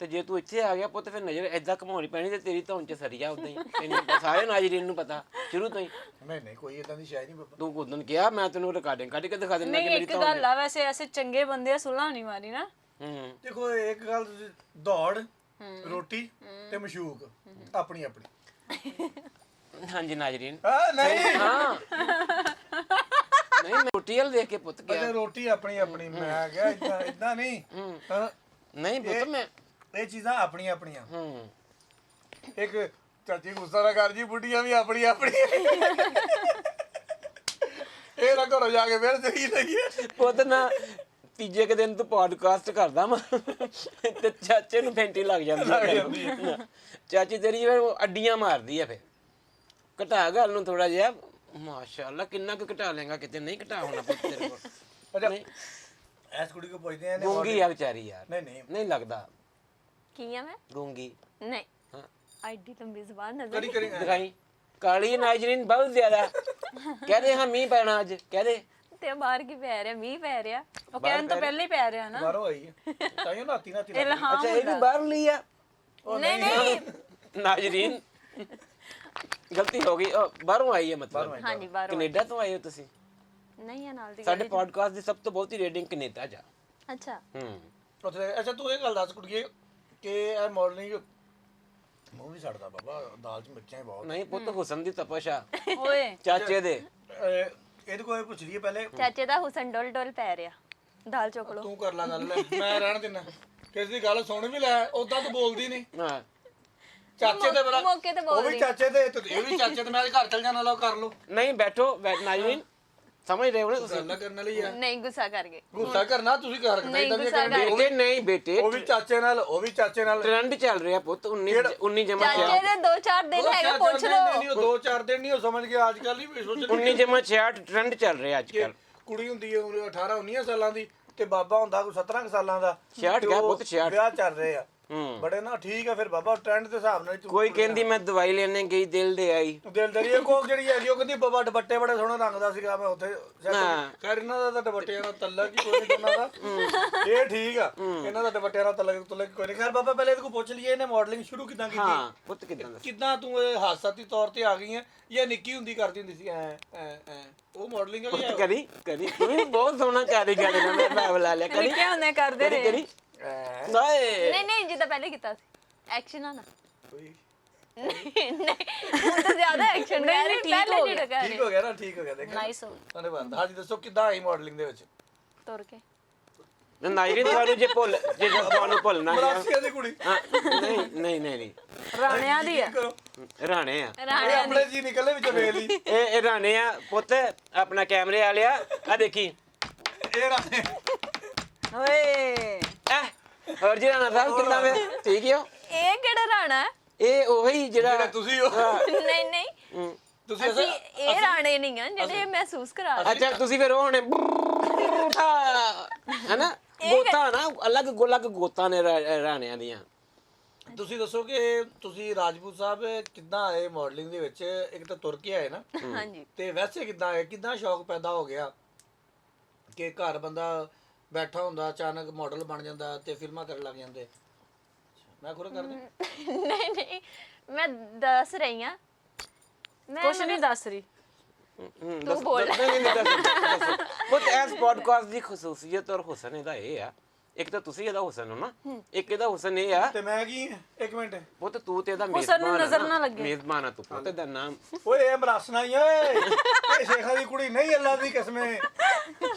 ਤੇ ਜੇ ਤੂੰ ਇੱਥੇ ਆ ਗਿਆ ਪੁੱਤ, ਫਿਰ ਨਜ਼ਰ ਏਦਾਂ ਘਮਾਉਣੀ ਪੈਣੀ ਤੇ ਤੇਰੀ ਧੌਣ ਚ ਸਰੀਆ ਉਦਾਂ ਹੀ। ਤੈਨੂੰ ਸਾਰੇ ਨਾਜ਼ਰੀਨ ਨੂੰ ਪਤਾ ਸ਼ੁਰੂ ਤੋਂ ਹੀ। नहीं कोई इतना दी शायद नहीं बाबा। ਤੂੰ ਉਦੋਂ ਕਿਹਾ ਮੈਂ ਤੈਨੂੰ ਰਿਕਾਰਡਿੰਗ ਕੱਢ ਕੇ ਦਿਖਾ ਦਿੰਦਾ ਕਿ नहीं ਮੇਰੀ एक ਧੌਣ। गल आ, वैसे ऐसे चंगे बंदे सुलह नहीं मारी ना। देखो एक गल दौड़ रोटी ते मशूक अपनी अपनी। ਹਾਂਜੀ ਨਾਜ਼ਰੀਨ। हां नहीं ਹਾਂ ਨਹੀਂ, ਮੈਂ ਰੋਟੀ ਵਾਲ ਦੇਖ ਕੇ ਪੁੱਤ ਗਿਆ। अरे रोटी अपनी अपनी मैं क्या इतना इतना नहीं। हाँ, ਨਹੀਂ ਪੁੱਤ ਮੈਂ ये चीज़ां अपनी अपनी। एक चाची गुस्सा ना कर जी, बुढ़िया भी अपनी अपनी। ਇਹ ਨਾ ਘਰੋਂ ਜਾ ਕੇ ਫਿਰ ਸਹੀ ਲੱਗੀ। ਪੁੱਤ ਨਾ ਤੀਜੇ ਕੁ ਦਿਨ ਤੂੰ ਪੋਡਕਾਸਟ ਕਰਦਾ ਵਾ ਤੇ ਚਾਚੇ ਨੂੰ ਫੈਂਟੀ ਲੱਗ ਜਾਂਦੀ ਆ। ਚਾਚੀ ਤੇਰੀ ਫਿਰ ਉਹ ਅੱਡੀਆਂ ਮਾਰਦੀ ਆ। ਫਿਰ ਘਟਾ ਗੱਲ ਨੂੰ ਥੋੜਾ ਜਿਹਾ। ਮਾਸ਼ਾਅੱਲਾ ਕਿੰਨਾ ਕੁ ਘਟਾ ਲੇਗਾ, ਕਿਤੇ ਨਹੀਂ ਘਟਾ ਹੋਣਾ ਪੁੱਤ ਤੇਰੇ ਕੋਲ। ਅੱਛਾ ਐਸ ਕੁੜੀ ਕੋ ਪੁੱਛਦੇ ਆ ਨੇ। ਗੂੰਗੀ ਆ ਵਿਚਾਰੀ ਯਾਰ। ਨਹੀਂ ਨਹੀਂ ਨਹੀਂ ਲੱਗਦਾ किया मैं ਗੂੰਗੀ। नहीं हाँ। आईडी लंबी जुबान नजर ਕਰੀ ਕਰੀ ਦਿਖਾਈ ਕਾਲੀ ਨਾਜ਼ਰੀਨ ਬਹੁਤ ਜ਼ਿਆਦਾ। ਕਹਦੇ ਹਾਂ ਮੀਂਹ ਪੈਣਾ ਅੱਜ, ਕਹਦੇ ते बाहर की पै रहा मी पै रहा ਉਹ ਕਹਿਣ ਤੋਂ ਪਹਿਲਾਂ ਹੀ ਪੈ ਰਿਹਾ ਨਾ। ਬਾਹਰੋਂ ਆਈ ਹੈ ਤਾਈਓ ਨਾਤੀ ਨਾਤੀ ਲੱਗੀ। ਇਲਹਾਮ ਅੱਛਾ ਇਹ ਵੀ ਬਾਹਰ ਲਈ ਆ। नहीं नहीं ਨਾਜ਼ਰੀਨ ਗਲਤੀ ਹੋ ਗਈ, ਉਹ ਬਾਹਰੋਂ ਆਈ ਹੈ ਮਤਲਬ। हाँ जी बाहर ਕੈਨੇਡਾ ਤੋਂ ਆਏ ਹੋ ਤੁਸੀਂ? नहीं है नाल दी ਸਾਡੇ ਪੋਡਕਾਸਟ ਦੀ ਸਭ ਤੋਂ ਬਹੁਤੀ ਰੇਟਿੰਗ ਕੈਨੇਡਾ ਜਾ। अच्छा ਉੱਥੇ ਅੱਛਾ ਤੂੰ ਇਹ ਗੱਲ ਦੱਸ ਕੁੜੀਏ ਕਿ ਇਹ ਮਾਡਲਿੰਗ ਮੂੰਹ ਵੀ ਛੱਡਦਾ ਬਾਬਾ, ਦਾਲ ਚ ਮਿਰਚਾਂ ਹੀ ਬਹੁਤ। ਨਹੀਂ ਪੁੱਤ ਹੁਸਨ ਦੀ ਤਪਸ਼ ਆ ਓਏ ਚਾਚੇ ਦੇ। ਇਹਦੇ ਕੋਲ ਪੁੱਛ ਲਈਏ ਪਹਿਲੇ। चाचे दा हुसन डोल डोल पै रहा दाल चोक लो ਤੂੰ ਕਰ ਲੈ ਗੱਲ, ਮੈਂ ਰਹਿਣ ਦਿੰਦਾ। ਕਿਸੇ ਦੀ ਗੱਲ ਸੁਣ ਵੀ ਲੈ, ਉਦਾਂ ਤੂੰ ਬੋਲਦੀ ਨਹੀਂ। ਹਾਂ ਚਾਚੇ ਤੇ ਬੜਾ मौके ते ਉਹ बोल ਵੀ ਚਾਚੇ ਤੇ ਤੇ ਇਹ ਵੀ ਚਾਚੇ ਤੇ। ਮੈਂ ਘਰ ਚਲ ਜਾਣਾ, ਲਓ ਕਰ ਲਓ। ਨਹੀਂ ਬੈਠੋ ਨਾਜ਼ਰੀਨ, ਸਮਝ ਰਹੇ ਹੋ ਨਾ ਤੁਸੀਂ? ਗੱਲ ਕਰਨ ਵਾਲੀ ਆ। नहीं गुस्सा करके ਗੁੱਸਾ ਕਰਨਾ ਤੁਸੀਂ ਕਰ ਨਹੀਂ, ਗੁੱਸਾ ਕਰ। ਬੇਟੇ ਨਹੀਂ ਬੇਟੇ, ਉਹ ਵੀ ਚਾਚੇ ਨਾਲ, ਉਹ ਵੀ ਚਾਚੇ ਨਾਲ। ਟ੍ਰੈਂਡ ਚੱਲ ਰਿਹਾ ਪੁੱਤ। 19 ਜਮਾ चाचे दे 2-4 दिन हैगा पूछ लो ਨਹੀਂ ਉਹ 2-4 ਦਿਨ ਨਹੀਂ, ਉਹ ਸਮਝ ਗਿਆ ਅੱਜ ਕੱਲ ਹੀ ਸੋਚ 19 ਜਮਾ 66 ਟ੍ਰੈਂਡ ਚੱਲ ਰਿਹਾ ਅੱਜ ਕੱਲ। ਕੁੜੀ ਹੁੰਦੀ ਹੈ 18-19 ਸਾਲਾਂ ਦੀ ਤੇ ਬਾਬਾ ਹੁੰਦਾ ਕੋਈ 17 ਸਾਲਾਂ ਦਾ। 66 ਤੇ ਗਿਆ ਉਹ ਪੁੱਤ, 66। ਵਿਆਹ ਚੱਲ ਰਹੇ ਆ ਹੂੰ ਬੜੇ ਨਾ। ਠੀਕ ਆ ਫਿਰ ਬਾਬਾ, ਟ੍ਰੈਂਡ ਦੇ ਹਿਸਾਬ ਨਾਲ ਤੂੰ ਕੋਈ ਕਹਿੰਦੀ ਮੈਂ ਦਵਾਈ ਲੈਣੇ ਗਈ, ਦਿਲ ਦੇ ਆਈ। ਦਿਲਦਰੀ ਇਹ ਕੋਕ ਜਿਹੜੀ ਹੈਗੀ, ਉਹ ਕਹਿੰਦੀ ਬਾਬਾ ਦੁਪੱਟੇ ਬੜੇ ਸੋਹਣੇ ਰੰਗ ਦਾ ਸੀਗਾ, ਮੈਂ ਉੱਥੇ ਹਾਂ। ਖੈਰ ਇਹਨਾਂ ਦਾ ਤਾਂ ਦੁਪੱਟਿਆਂ ਨਾਲ ਤੱਲਕ ਹੀ ਕੋਈ ਨਹੀਂ ਦੋਨਾਂ ਦਾ। ਇਹ ਠੀਕ ਆ, ਇਹਨਾਂ ਦਾ ਦੁਪੱਟਿਆਂ ਨਾਲ ਤੱਲਕ ਕੋਈ ਨਹੀਂ। ਖੈਰ ਬਾਬਾ ਪਹਿਲੇ ਇਹਦੇ ਕੋਲ ਪੁੱਛ ਲਈਏ ਇਹਨੇ ਮਾਡਲਿੰਗ ਸ਼ੁਰੂ ਕਿਦਾਂ ਕੀਤੀ? ਹਾਂ ਪੁੱਤ ਕਿਦਾਂ ਦਾ? ਕਿੱਦਾਂ ਤੂੰ ਇਹ ਹਾਦਸਾਤੀ ਤੌਰ ਤੇ ਆ ਗਈ ਹੈ ਜਾਂ ਨਿੱਕੀ ਹੁੰਦੀ ਕਰਦੀ ਹੁੰਦੀ ਸੀ ਐ ਉਹ ਮਾਡਲਿੰਗ ਵਾਲੀ ਪੁੱਤ ਕਰੀ ਕਰੀ ਤੂੰ ਵੀ ਬਹੁਤ ਸੋਹਣਾ ਚਾਰੀ ਗੱਲ ਨਾ ਮੈਂ ਭਾਵ ਲਾ ਲਿਆ। ਕਰੀ ਨਿੱਕੇ ਹੁੰਦੇ ਕਰਦੇ ਕਰੀ ਰਹੇ। ਕਰੀ ਐ ਨਾਏ नहीं नहीं जिदा पहले किया एक्शन आना ਕੋਈ नहीं हम तो ज्यादा एक्शन कर रहे ठीक पहले हो नहीं गया। कर ਠੀਕ ਹੋ ਗਿਆ ਨਾ? ਠੀਕ ਹੋ ਗਿਆ। ਦੇਖ नाइस हो ਧੰਨਵਾਦ। ਹਾਂਜੀ ਦੱਸੋ ਕਿੱਦਾਂ ਆਈ ਮਾਡਲਿੰਗ ਦੇ ਵਿੱਚ? तोड़ के ਨਾਜ਼ਰੀਨ ਤੁਹਾਨੂੰ ਜੇ ਤੁਹਾਨੂੰ ਭੁੱਲਣਾ ਹੈ। ਮਰਾਸੀਆ ਦੀ ਕੁੜੀ ਹਾਂ, ਨਹੀਂ ਨਹੀਂ ਨਹੀਂ ਨਹੀਂ, ਰਾਣਿਆਂ ਦੀ ਆ। ਕਰੋ ਰਾਣੇ ਆ ਇਹ ਆਪਣੇ ਜੀ ਨਿਕਲੇ ਵਿੱਚ ਵੇਖ ਲਈ। ਇਹ ਰਾਣੇ ਆ ਪੁੱਤ। ਆਪਣਾ ਕੈਮਰੇ ਵਾਲਿਆ ਆ ਦੇਖੀ ਇਹ ਰਾਣੇ ਓਏ ਹੋਰ ਜੀ ਰਾਣਾ ਸਾਹਿਬ ਕਿੰਨਾ ਵੇ ਠੀਕ ਹੋ? ਇਹ ਕਿਹੜਾ ਰਾਣਾ ਹੈ? ਇਹ ਉਹੀ ਜਿਹੜਾ ਤੁਸੀਂ ਉਹ ਨਹੀਂ ਨਹੀਂ ਹੂੰ। ਤੁਸੀਂ ਅਸੀਂ ਇਹ ਰਾਣੇ ਨਹੀਂ ਆ ਜਿਹੜੇ ਮਹਿਸੂਸ ਕਰਾ ਰਹੇ। ਅੱਛਾ ਤੁਸੀਂ ਫਿਰ ਉਹ ਹੁਣੇ ਹੈਨਾ ਗੋਤਾ ਨਾ ਅਲੱਗ ਗੋਤਾ ਨੇ ਰਾਣਿਆਂ ਦੀਆਂ। ਤੁਸੀਂ ਦੱਸੋ ਕਿ ਤੁਸੀਂ ਰਾਜਪੂਤ ਸਾਹਿਬ ਕਿੱਦਾਂ ਆਏ ਮਾਡਲਿੰਗ ਦੇ ਵਿੱਚ? ਇੱਕ ਤਾਂ ਤੁਰ ਕੇ ਆਏ ਨਾ, ਹਾਂਜੀ ਤੇ ਵੈਸੇ ਕਿੱਦਾਂ ਆਏ? ਕਿੱਦਾਂ ਸ਼ੌਕ ਪੈਦਾ ਹੋ ਗਿਆ ਕਿ ਘਰ ਬੰਦਾ ਬੈਠਾ ਹੁੰਦਾ ਅਚਾਨਕ ਮਾਡਲ ਬਣ ਜਾਂਦਾ ਤੇ ਫਿਲਮਾਂ ਕਰਨ ਲੱਗ ਜਾਂਦੇ? ਮੈਂ ਖੁਦ ਕਰਦੇ ਨਹੀਂ ਨਹੀਂ ਮੈਂ ਦੱਸ ਰਹੀ ਆ। ਮੈਂ ਕੁਛ ਨਹੀਂ ਦੱਸ ਰਹੀ। ਤੂੰ ਬੋਲ ਨਹੀਂ ਬਟ ਐਸ ਪੋਡਕਾਸਟ ਦੀ ਖਸੂਸੀਅਤ ਔਰ ਹੁਸਨ ਇਹਦਾ ਇਹ ਆ, ਇੱਕ ਤਾਂ ਤੁਸੀਂ ਇਹਦਾ ਹੁਸਨ ਹੋ ਨਾ, ਇੱਕ ਇਹਦਾ ਹੁਸਨ ਇਹ ਆ ਤੇ ਮੈਂ ਕੀ? ਇੱਕ ਮਿੰਟ, ਪੁੱਤ ਤੂੰ ਤੇ ਇਹਦਾ ਹੁਸਨ ਨੂੰ ਮੇਜ਼ਬਾਨ ਨਜ਼ਰ ਨਾ ਲੱਗੇ। ਮੇਜ਼ਬਾਨ ਆ ਤੂੰ ਪੁੱਤ ਦਾ ਨਾਮ ਓਏ ਇਹ ਮਰਾਸਣਾ ਹੀ ਓਏ, ਇਹ ਸ਼ੇਖਾਂ ਦੀ ਕੁੜੀ ਨਹੀਂ, ਅੱਲਾ ਦੀ ਕਸਮੇ।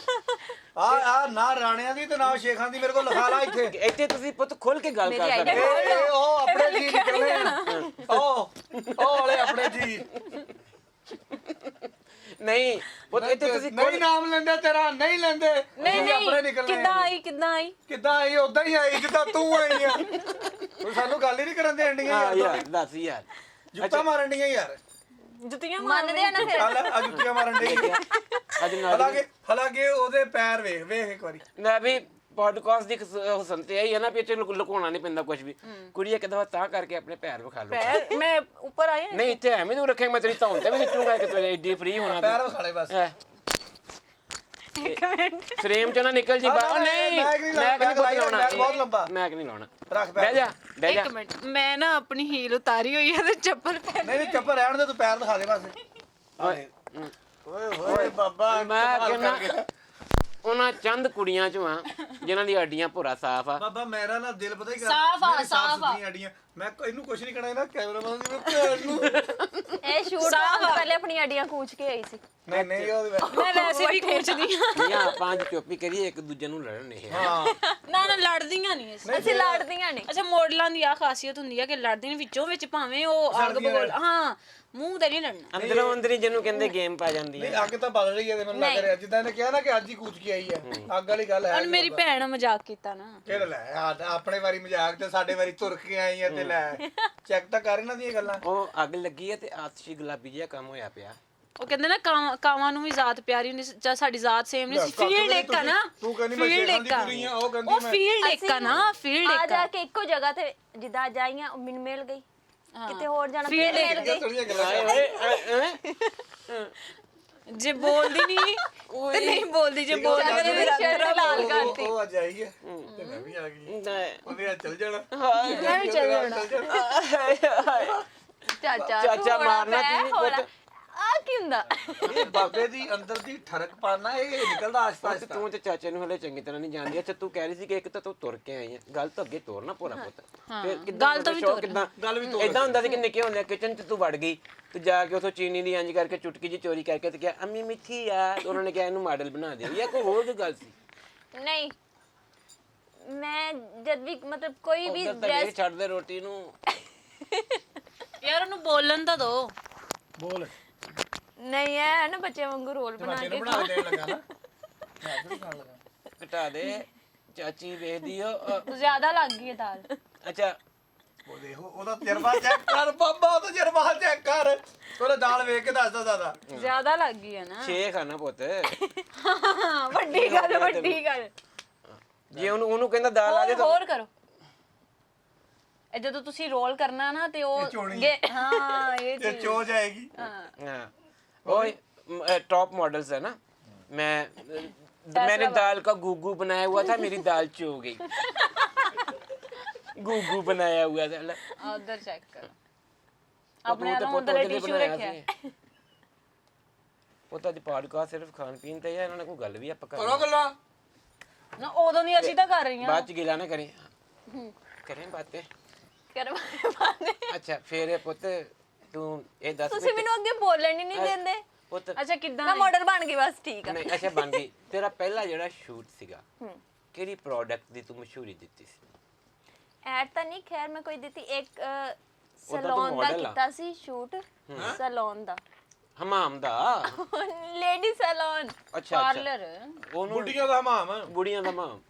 ਆ ਨਾ ਰਾਣਿਆਂ ਦੀ ਤੇ ਨਾ ਸ਼ੇਖਾਂ ਦੀ, ਮੇਰੇ ਕੋਲ ਲਿਖਾ ਲਾ ਇੱਥੇ। ਇੱਥੇ ਤੁਸੀਂ ਪੁੱਤ ਖੁੱਲ ਕੇ ਗੱਲ ਕਰ ਮੇਰੀ ਸਕਦੇ ਇਹ ਉਹ ਆਪਣੇ ਜੀ ਨਿਕਲਨੇ ਆ, ਉਹ ਵਾਲੇ ਆਪਣੇ ਜੀ। ਨਹੀਂ ਪੁੱਤ ਇੱਥੇ ਤੁਸੀਂ ਨਹੀਂ ਨਾਮ ਲੈਂਦੇ ਤੇਰਾ, ਨਹੀਂ ਲੈਂਦੇ, ਨਹੀਂ ਅਸੀਂ ਆਪਣੇ ਨਹੀਂ ਨਿਕਲਨੇ ਕਿੱਦਾਂ ਆ। ਆਈ ਕਿੱਦਾਂ ਆਈ? ਕਿੱਦਾਂ ਆਈ? ਉਦਾਂ ਹੀ ਆਈ ਜਿੱਦਾਂ ਤੂੰ ਆਈ ਆ। ਤੂੰ ਸਾਨੂੰ ਗੱਲ ਹੀ ਨਹੀਂ ਕਰਨ ਦੇਣ ਡੀਆਂ ਹਾਂ ਯਾਰ, ਯਾਰ ਦੱਸ ਯਾਰ ਜੁੱਤਾ ਮਾਰਨ ਡੀਆਂ ਯਾਰ। ਜੁੱਤੀਆਂ ਮੰਨਦੇ ਆ ਨਾ ਫਿਰ। ਚੱਲ ਆ ਜੁੱਤੀਆਂ ਮਾਰਨ ਡੀ। ਅੱਜ ਨਾਲ ਹਾਲਾਂਕਿ ਉਹਦੇ ਪੈਰ ਵੇਖ ਇੱਕ ਵਾਰੀ। ਨਾ ਵੀ ਪੋਡਕਾਸਟ ਦੀ ਹੁਸਨ ਤੇ ਆਈ ਹੈ ਨਾ ਵੀ ਇੱਥੇ ਲੁਕਾਉਣਾ ਨਹੀਂ ਪੈਂਦਾ ਕੁਝ ਵੀ। ਕੁੜੀ ਇੱਕ ਦਫਾ ਤਾਂ ਕਰਕੇ ਆਪਣੇ ਪੈਰ ਵਿਖਾ ਲਓ। ਪੈਰ ਮੈਂ ਉੱਪਰ ਆਈ ਨਹੀਂ ਇੱਥੇ ਐਵੇਂ ਤੂੰ ਰੱਖੇਂਗਾ, ਮੈਂ ਤੇਰੀ ਧੌਣ ਤੇ ਵੀ ਨਿੱਚੂਗਾ ਕਿ ਤੇਰੇ ਏਡੀ ਫ੍ਰੀ ਹੋਣਾ ਪੈਰ ਵਿਖਾਲੇ ਬਸ। ਇੱਕ ਮਿੰਟ। ਫਰੇਮ ਚ ਨਾ ਨਿਕਲ ਜੀ ਬਾਹਰ। ਨਹੀਂ ਮੈਂ ਕਿ ਨਹੀਂ ਮੈਂ ਕਿ ਨਹੀਂ ਲਾਉਣਾ, ਲਾਉਣਾ, ਬਹੁਤ ਲੰਬਾ। ਮੈਂ ਕਿ ਨਹੀਂ ਲਾਉਣਾ। ਰੱਖ ਪੈਰ। ਬਹਿ ਜਾ ਬਹਿ ਜਾ। ਇੱਕ ਮਿੰਟ, ਮੈਂ ਨਾ ਆਪਣੀ ਹੀਲ ਉਤਾਰੀ ਹੋਈ ਹੈ ਤੇ ਚੱਪਲ ਪਹਿਨ। ਨਹੀਂ ਚੱਪਲ ਰਹਿਣ ਦੇ, ਤੂੰ ਪੈਰ ਦਿਖਾ ਦੇ ਬਸ। ਓਏ ਹੋਏ ਬਾਬਾ, ਮੈਂ ਕਮਾਲ ਕਹਿੰਦਾ ਕਰ ਗਿਆ। ਉਹਨਾਂ ਚੰਦ ਕੁੜੀਆਂ ਚੋਂ ਆ ਜਿਨ੍ਹਾਂ ਦੀ ਹੱਡੀਆਂ ਭੁਰਾ ਸਾਫ਼ ਆ। ਬਾਬਾ ਮੇਰਾ ਨਾ ਦਿਲ ਪਤਾ ਹੀ ਕਰ ਸਾਫ਼ ਆ, ਮੇਰੀ ਸਾਫ਼ ਆ। ਸੁਥਰੀਆਂ ਅੱਡੀਆਂ। ਮੈਂ ਇਹਨੂੰ ਕੁਛ ਨਹੀਂ ਕਹਿਣਾ, ਇਹਦਾ ਕੈਮਰਾਮੈਨ ਦੀ ਭੈਣ ਨੂੰ। ਇਹ ਸ਼ੂਟ ਤੋਂ ਪਹਿਲੇ ਆਪਣੀ ਅੱਡੀਆਂ ਕੂਚ ਕੇ ਆਈ ਸੀ। ਨਹੀਂ ਉਹਦੇ ਮੈਂ ਵੈਸੇ ਵੀ ਖੂਚਦੀ ਹਾਂ। ਜਾਂ ਪੰਜ ਚੋਪੀ ਕਰੀਏ ਇੱਕ ਦੂਜੇ ਨੂੰ ਲੜਨ ਇਹ ਹਾਂ ਨਾ ਨਾ ਲੜਦੀਆਂ ਨਹੀਂ ਅਸੀਂ। ਅਸੀਂ ਲੜਦੀਆਂ ਨਹੀਂ। ਅੱਛਾ ਮੋਡਲਾਂ ਦੀ ਆ ਖਾਸੀਅਤ ਹੁੰਦੀ ਆ ਕਿ ਲੜਦੀਆਂ ਨੇ ਵਿੱਚੋਂ ਵਿੱਚ, ਭਾਵੇਂ ਉਹ ਅੱਗ ਬਗੋਲ, ਹਾਂ ਮੂੰਹ ਤੇ ਨਹੀਂ ਲੜਨਾ। ਅੰਦਰੋਂ ਅੰਦਰੀ ਜਿਹਨੂੰ ਕਹਿੰਦੇ ਗੇਮ ਪਾ ਜਾਂਦੀ ਨਹੀਂ ਹੈ। ਅੱਗ ਤਾਂ ਬਲ ਰਹੀ ਹੈ ਤੇ ਮੈਨੂੰ ਲੱਗ ਰਿਹਾ ਜਿੱਦਾਂ ਇਹਨੇ ਕਿਹਾ ਨਾ ਕਿ ਅੱਜ ਹੀ ਕੂਚ ਕੇ ਆਈ ਹੈ, ਅੱਗ ਵਾਲੀ ਗੱਲ ਹੈ। ਹੁਣ ਮੇਰੀ ਭੈਣ ਨੇ ਮਜ਼ਾਕ ਕੀਤਾ ਨਾ। ਕਿਹੜਾ ਲੈ ਆਪਣੇ ਵਾਰੀ ਮਜ਼ਾਕ ਤੇ ਸਾਡੇ ਵਾਰੀ ਤੁਰ ਕੇ ਆਈ ਹੈ ਤੇ ਲੈ ਚੈੱਕ ਤਾਂ ਕਰ ਇਹਨਾਂ ਦੀਆਂ ਗੱਲਾਂ। ਉਹ ਅੱਗ ਲੱਗੀ ਹੈ ਤੇ ਆਤਸ਼ੀ ਗੁਲਾਬੀ ਜਿਹਾ ਕੰਮ ਹੋਇਆ ਪਿਆ। ਉਹ ਕਹਿੰਦੇ ਨਾ ਕਾਵਾਂ ਨੂੰ ਵੀ ਜ਼ਾਤ ਪਿਆਰੀ ਹੁੰਦੀ ਸੀ, ਜਾਂ ਸਾਡੀ ਜ਼ਾਤ ਸੇਮ ਨਹੀਂ ਸੀ। ਫੀਲਡ ਇੱਕ ਆ ਨਾ, ਤੂੰ ਕਹਿੰਦੀ ਮੈਂ ਫੀਲਡ ਸ਼ੇਖਾਂ ਦੀ ਇੱਕ ਆ, ਕੁੜੀ ਆ, ਉਹ ਕਹਿੰਦੀ ਉਹ ਮੈਂ ਫੀਲਡ ਇੱਕ ਆ ਨਾ, ਫੀਲਡ ਆ ਇੱਕ ਜਾ ਆ। ਕੇ ਇੱਕੋ ਜਗ੍ਹਾ ਤੇ ਜਿੱਦਾਂ ਅੱਜ ਆਈਆਂ ਉਹ ਮੈਨੂੰ ਮਿਲ ਗਈ, ਕਿਤੇ ਹੋਰ ਜਾਣਾ Field ਫਿਰ ਮਿਲ ਇੱਕ ਗਈ। ਥੋੜੀਆਂ ਗੱਲਾਂ ਜੇ ਬੋਲਦੀ ਨਹੀਂ ਤੇ ਨਹੀਂ ਬੋਲਦੀ, ਜੇ ਬੋਲਦੀ ਚੱਲ ਤੇ ਮੇਰੀ ਸ਼ਰਟ ਲਾਲ ਕਰਤੀ। ਉਹ ਅੱਜ ਆਈ ਹੈ ਤੇ ਮੈਂ ਵੀ ਆ ਗਈ, ਉਹਨੇ ਅੱਜ ਚੱਲ ਜਾਣਾ। ਮੈਂ ਵੀ ਚੱਲ ਜਾਣਾ। ਚਾਚਾ ਚਾਚਾ ਮਾਰਨਾ ਤੁਸੀਂ ਪੁੱਤ। ਆ ਕੀ ਹੁੰਦਾ? ਇਹ ਬਾਬੇ ਦੀ ਅੰਦਰ ਦੀ ਠਰਕ ਪਾਣਾ ਇਹ ਨਿਕਲਦਾ ਆਸਤਾ ਪੁੱਤ ਆਸਤਾ। ਤੂੰ ਤੇ ਚਾਚੇ ਨੂੰ ਹਲੇ ਚੰਗੀ ਤਰ੍ਹਾਂ ਨਹੀਂ ਜਾਣਦੀ। ਅੱਛਾ ਤੂੰ ਕਹਿ ਰਹੀ ਸੀ ਕਿ ਇੱਕ ਤਾਂ ਤੂੰ ਤੁਰ ਕੇ ਆਈ ਹੈ, ਗੱਲ ਤਾਂ ਅੱਗੇ ਤੋਰਨਾ ਪੂਰਾ ਪੁੱਤ। ਫਿਰ ਗੱਲ ਤਾਂ ਵੀ ਤੋਰ। ਕਿਦਾਂ ਗੱਲ ਵੀ ਤੋਰ। ਇਦਾਂ ਹੁੰਦਾ ਸੀ ਕਿ ਨਿੱਕੇ ਹੁੰਦੇ ਕਿਚਨ 'ਚ ਤੂੰ ਵੜ ਗਈ ਤੇ ਜਾ ਕੇ ਉਥੋਂ ਚੀਨੀ ਦੀ ਇੰਜ ਕਰਕੇ ਚੁਟਕੀ ਜੀ ਚੋਰੀ ਕਰਕੇ ਤੇ ਕਿਹਾ ਅੰਮੀ ਮਿੱਠੀ ਆ, ਤੇ ਉਹਨਾਂ ਨੇ ਕਿਹਾ ਇਹਨੂੰ ਮਾਡਲ ਬਣਾ ਦੇ, ਜਾਂ ਕੋਈ ਹੋਰ ਕੋਈ ਗੱਲ ਸੀ? ਨਹੀਂ ਮੈਂ ਜਦ ਵੀ ਮਤਲਬ ਕੋਈ ਵੀ ਉੱਧਰ ਤਾਂ ਡਰੈਸ ਇਹ ਛੱਡ ਦੇ ਰੋਟੀ ਨੂੰ। ਯਾਰ ਉਹਨੂੰ ਬੋਲਣ ਤਾਂ ਦੋ। ਬੋਲ ਨਹੀਂ ਹੈ ਨਾ ਬੱਚੇ ਵਾਂਗੂ ਰੋਲ ਬਣਾ ਬੱਚੇ ਕੇ ਨੂੰ ਬਣਾ ਕੇ ਦੇਣ ਲੱਗਾ ਨਾ, ਮੈਂ ਵੀ ਖਾਣ ਲੱਗਾ। ਘਟਾ ਦੇ ਚਾਚੀ ਵੇਖਦੀ ਓ ਜ਼ਿਆਦਾ ਲੱਗ ਗਈ ਹੈ ਦਾਲ। ਅੱਛਾ ਉਹ ਦੇਖੋ ਉਹਦਾ ਤਜਰਬਾ ਚੈੱਕ ਕਰ ਬਾਬਾ, ਉਹਦਾ ਤਜਰਬਾ ਚੈੱਕ ਕਰ। ਉਹਨੇ ਦਾਲ ਵੇਖ ਕੇ ਦੱਸਦਾ ਦਾਦਾ। ਜ਼ਿਆਦਾ ਲੱਗ ਗਈ ਹੈ ਨਾ। ਛੇ ਖਾਣਾ ਪੁੱਤ। ਵੱਡੀ ਗੱਲ, ਵੱਡੀ ਗੱਲ। ਜੇ ਉਹਨੂੰ ਕਹਿੰਦਾ ਦਾਲ ਆ ਜੇ ਤਾਂ ਹੋਰ ਕਰੋ। ਇਹ ਜਦੋਂ ਤੁਸੀਂ ਰੋਲ ਕਰਨਾ ਨਾ ਤੇ ਉਹ ਚੋਣੀ। ਹਾਂ ਇਹ ਇਹ ਚੀਜ਼ ਚੋ ਜਾਏਗੀ। हाँ वो टॉप मॉडल्स है ना। मैंने दाल का गुगू बनाया हुआ था, मेरी दाल चो गई। गुगू बनाया हुआ था। ਉਧਰ ਚੈੱਕ ਕਰੋ ਆਪਣੇ ਨੂੰ ਉਧਰ ਟਿਸ਼ੂ ਰੱਖਿਆ। ਉਹ ਤਾਂ ਅੱਜ ਪੋਡਕਾਸਟ ਸਿਰਫ ਖਾਣ ਪੀਣ ਤੇ ਹੈ, ਇਹਨਾਂ ਨੇ ਕੋਈ ਗੱਲ ਵੀ ਆਪਾਂ ਕਰੋ ਕਰਨੀ ਗੱਲਾਂ। ਨਾ ਉਦੋਂ ਦੀ ਅਸੀਂ ਤਾਂ ਕਰ ਰਹੀਆਂ। ਬਾਅਦ ਚ ਗਿਲਾ ਨਾ ਕਰੇ ਕਰੇ ਬਾतें। ਕਰਵਾਣੇ। ਅੱਛਾ ਫਿਰ ਪੁੱਤ ਤੂੰ ਇਹ ਦੱਸ ਤੁਸੀਂ ਮੈਨੂੰ ਅੱਗੇ ਬੋਲਣ ਹੀ ਨਹੀਂ ਦਿੰਦੇ। ਪੁੱਤ ਅੱਛਾ ਕਿੱਦਾਂ ਮੈਂ ਮਾਡਲ ਬਣ ਗਈ ਬਸ, ਠੀਕ ਆ। ਨਹੀਂ ਅੱਛਾ ਬਣ ਗਈ। ਤੇਰਾ ਪਹਿਲਾ ਜਿਹੜਾ ਸ਼ੂਟ ਸੀਗਾ ਕਿਹੜੀ ਪ੍ਰੋਡਕਟ ਦੀ ਤੂੰ ਮਸ਼ਹੂਰੀ ਦਿੱਤੀ ਸੀ? ਐਡ ਤਾਂ ਨਹੀਂ ਖੈਰ ਮੈਂ ਕੋਈ ਦਿੱਤੀ, ਇੱਕ ਤੂੰ ਸੈਲੂਨ ਦਾ model ਆ। ਕੀਤਾ ਸੀ ਸ਼ੂਟ, ਸੈਲੂਨ ਦਾ, ਹਮਾਮ ਦਾ। ਲੇਡੀ ਸੈਲੂਨ ਅੱਛਾ ਪਾਰਲਰ। ਉਹਨੂੰ ਬੁੱਢੀਆਂ ਦਾ ਹਮਾਮ। ਬੁੜੀਆਂ ਦਾ ਮਾਮ।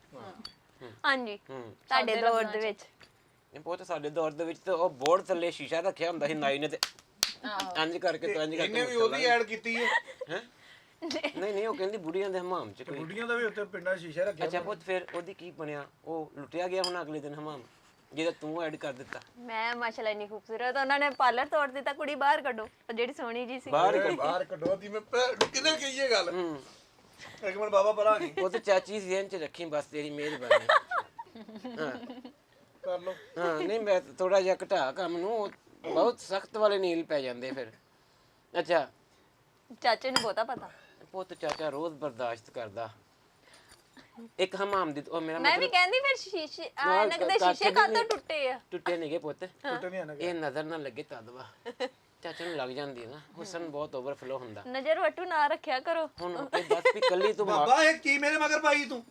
ਹਾਂਜੀ ਹੂੰ ਤੁਹਾਡੇ ਦੌਰ ਦੇ ਵਿੱਚ। ਇਹ ਬਹੁਤ ਸਾਡੇ ਦੌਰ ਦੇ ਵਿੱਚ ਤਾਂ ਉਹ ਬੋਰਡ ਥੱਲੇ ਸ਼ੀਸ਼ਾ ਰੱਖਿਆ ਹੁੰਦਾ ਸੀ ਨਾਈ ਨੇ ਤੇ ਇੰਜ ਕਰਕੇ ਤੋਂ ਇੰਜ ਕਰਕੇ ਇਹਨੇ ਵੀ ਉਹਦੀ ਐਡ ਕੀਤੀ ਹੈ ਹੈਂ? ਨਹੀਂ ਉਹ ਕਹਿੰਦੀ ਬੁੜੀਆਂ ਦੇ ਹਮਾਮ ਚ ਕੋਈ ਬੁੱਢੀਆਂ ਦਾ ਵੀ ਉੱਤੇ ਪਿੰਡਾਂ 'ਚ ਸ਼ੀਸ਼ਾ ਰੱਖਿਆ ਅੱਛਾ ਪੁੱਤ ਫਿਰ ਉਹਦੀ ਕੀ ਬਣਿਆ ਉਹ ਲੁੱਟਿਆ ਗਿਆ ਹੁਣ ਅਗਲੇ ਦਿਨ ਹਮਾਮ ਜਿਹਦਾ ਤੂੰ ਐਡ ਕਰ ਦਿੱਤਾ ਮੈਂ ਮਾਸ਼ਾਅੱਲਾ ਇੰਨੀ ਖੂਬਸੂਰਤ ਉਹਨਾਂ ਨੇ ਪਾਰਲਰ ਤੋੜ ਦਿੱਤਾ ਕੁੜੀ ਬਾਹਰ ਕੱਢੋ ਉਹ ਜਿਹੜੀ ਸੋਹਣੀ ਜੀ ਸੀ ਬਾਹਰ ਕੱਢੋ ਦੀ ਮੈਂ ਕਿਹਨੇ ਕਹੀ ਇਹ ਗੱਲ ਇੱਕ ਮਿੰਟ ਬਾਬਾ ਪਰਾਂ ਨਹੀਂ ਉਹ ਤੇ ਚਾਚੀ ਜ਼ਿਹਨ ਚ ਰੱਖੀ ਬਸ ਤੇਰੀ ਮਿਹਰਬਾਨੀ ਹਾਂ ਕਰ ਲਓ ਹਾਂ ਨਹੀਂ ਮੈਂ ਥੋੜਾ ਜਿਹਾ ਘਟਾ ਕੰਮ ਨੂੰ ਬਹੁਤ ਸਖਤ ਵਾਲੇ ਨੀਲ ਪੈ ਜਾਂਦੇ ਫਿਰ ਅੱਛਾ ਚਾਚੇ ਨੂੰ ਬਹੁਤਾ ਪਤਾ ਪੁੱਤ ਚਾਚਾ ਰੋਜ਼ ਬਰਦਾਸ਼ਤ ਕਰਦਾ ਇੱਕ ਹਮਾਮ ਦੀ ਉਹ ਮੇਰਾ ਮੈਂ ਵੀ ਕਹਿੰਦੀ ਫਿਰ ਸ਼ੀਸ਼ੇ ਐਨਕ ਦੇ ਕਾਕੇ ਸ਼ੀਸ਼ੇ ਦੀ ਕਾਹਤੋਂ ਟੁੱਟੇ ਆ ਟੁੱਟੇ ਨਹੀਂਗੇ ਪੁੱਤ ਟੁੱਟ ਨਹੀਂ ਆਣਾ ਇਹ ਨਜ਼ਰ ਨਾ ਲੱਗੇ ਤਦਵਾ ਚਾਚਾ ਨੂੰ ਲੱਗ ਜਾਂਦੀ ਹੈ ਨਾ ਹੁਸਨ ਬਹੁਤ ਓਵਰਫਲੋ ਹੁੰਦਾ ਨਜ਼ਰ ਵਟੂ ਨਾ ਰੱਖਿਆ ਕਰੋ ਹੁਣ ਇਹ ਦੱਸ ਵੀ ਕੱਲੀ ਤੂੰ ਬਾਬਾ ਇਹ ਕੀ ਮੇਰੇ ਮਗਰ ਪਾਈ ਤੂੰ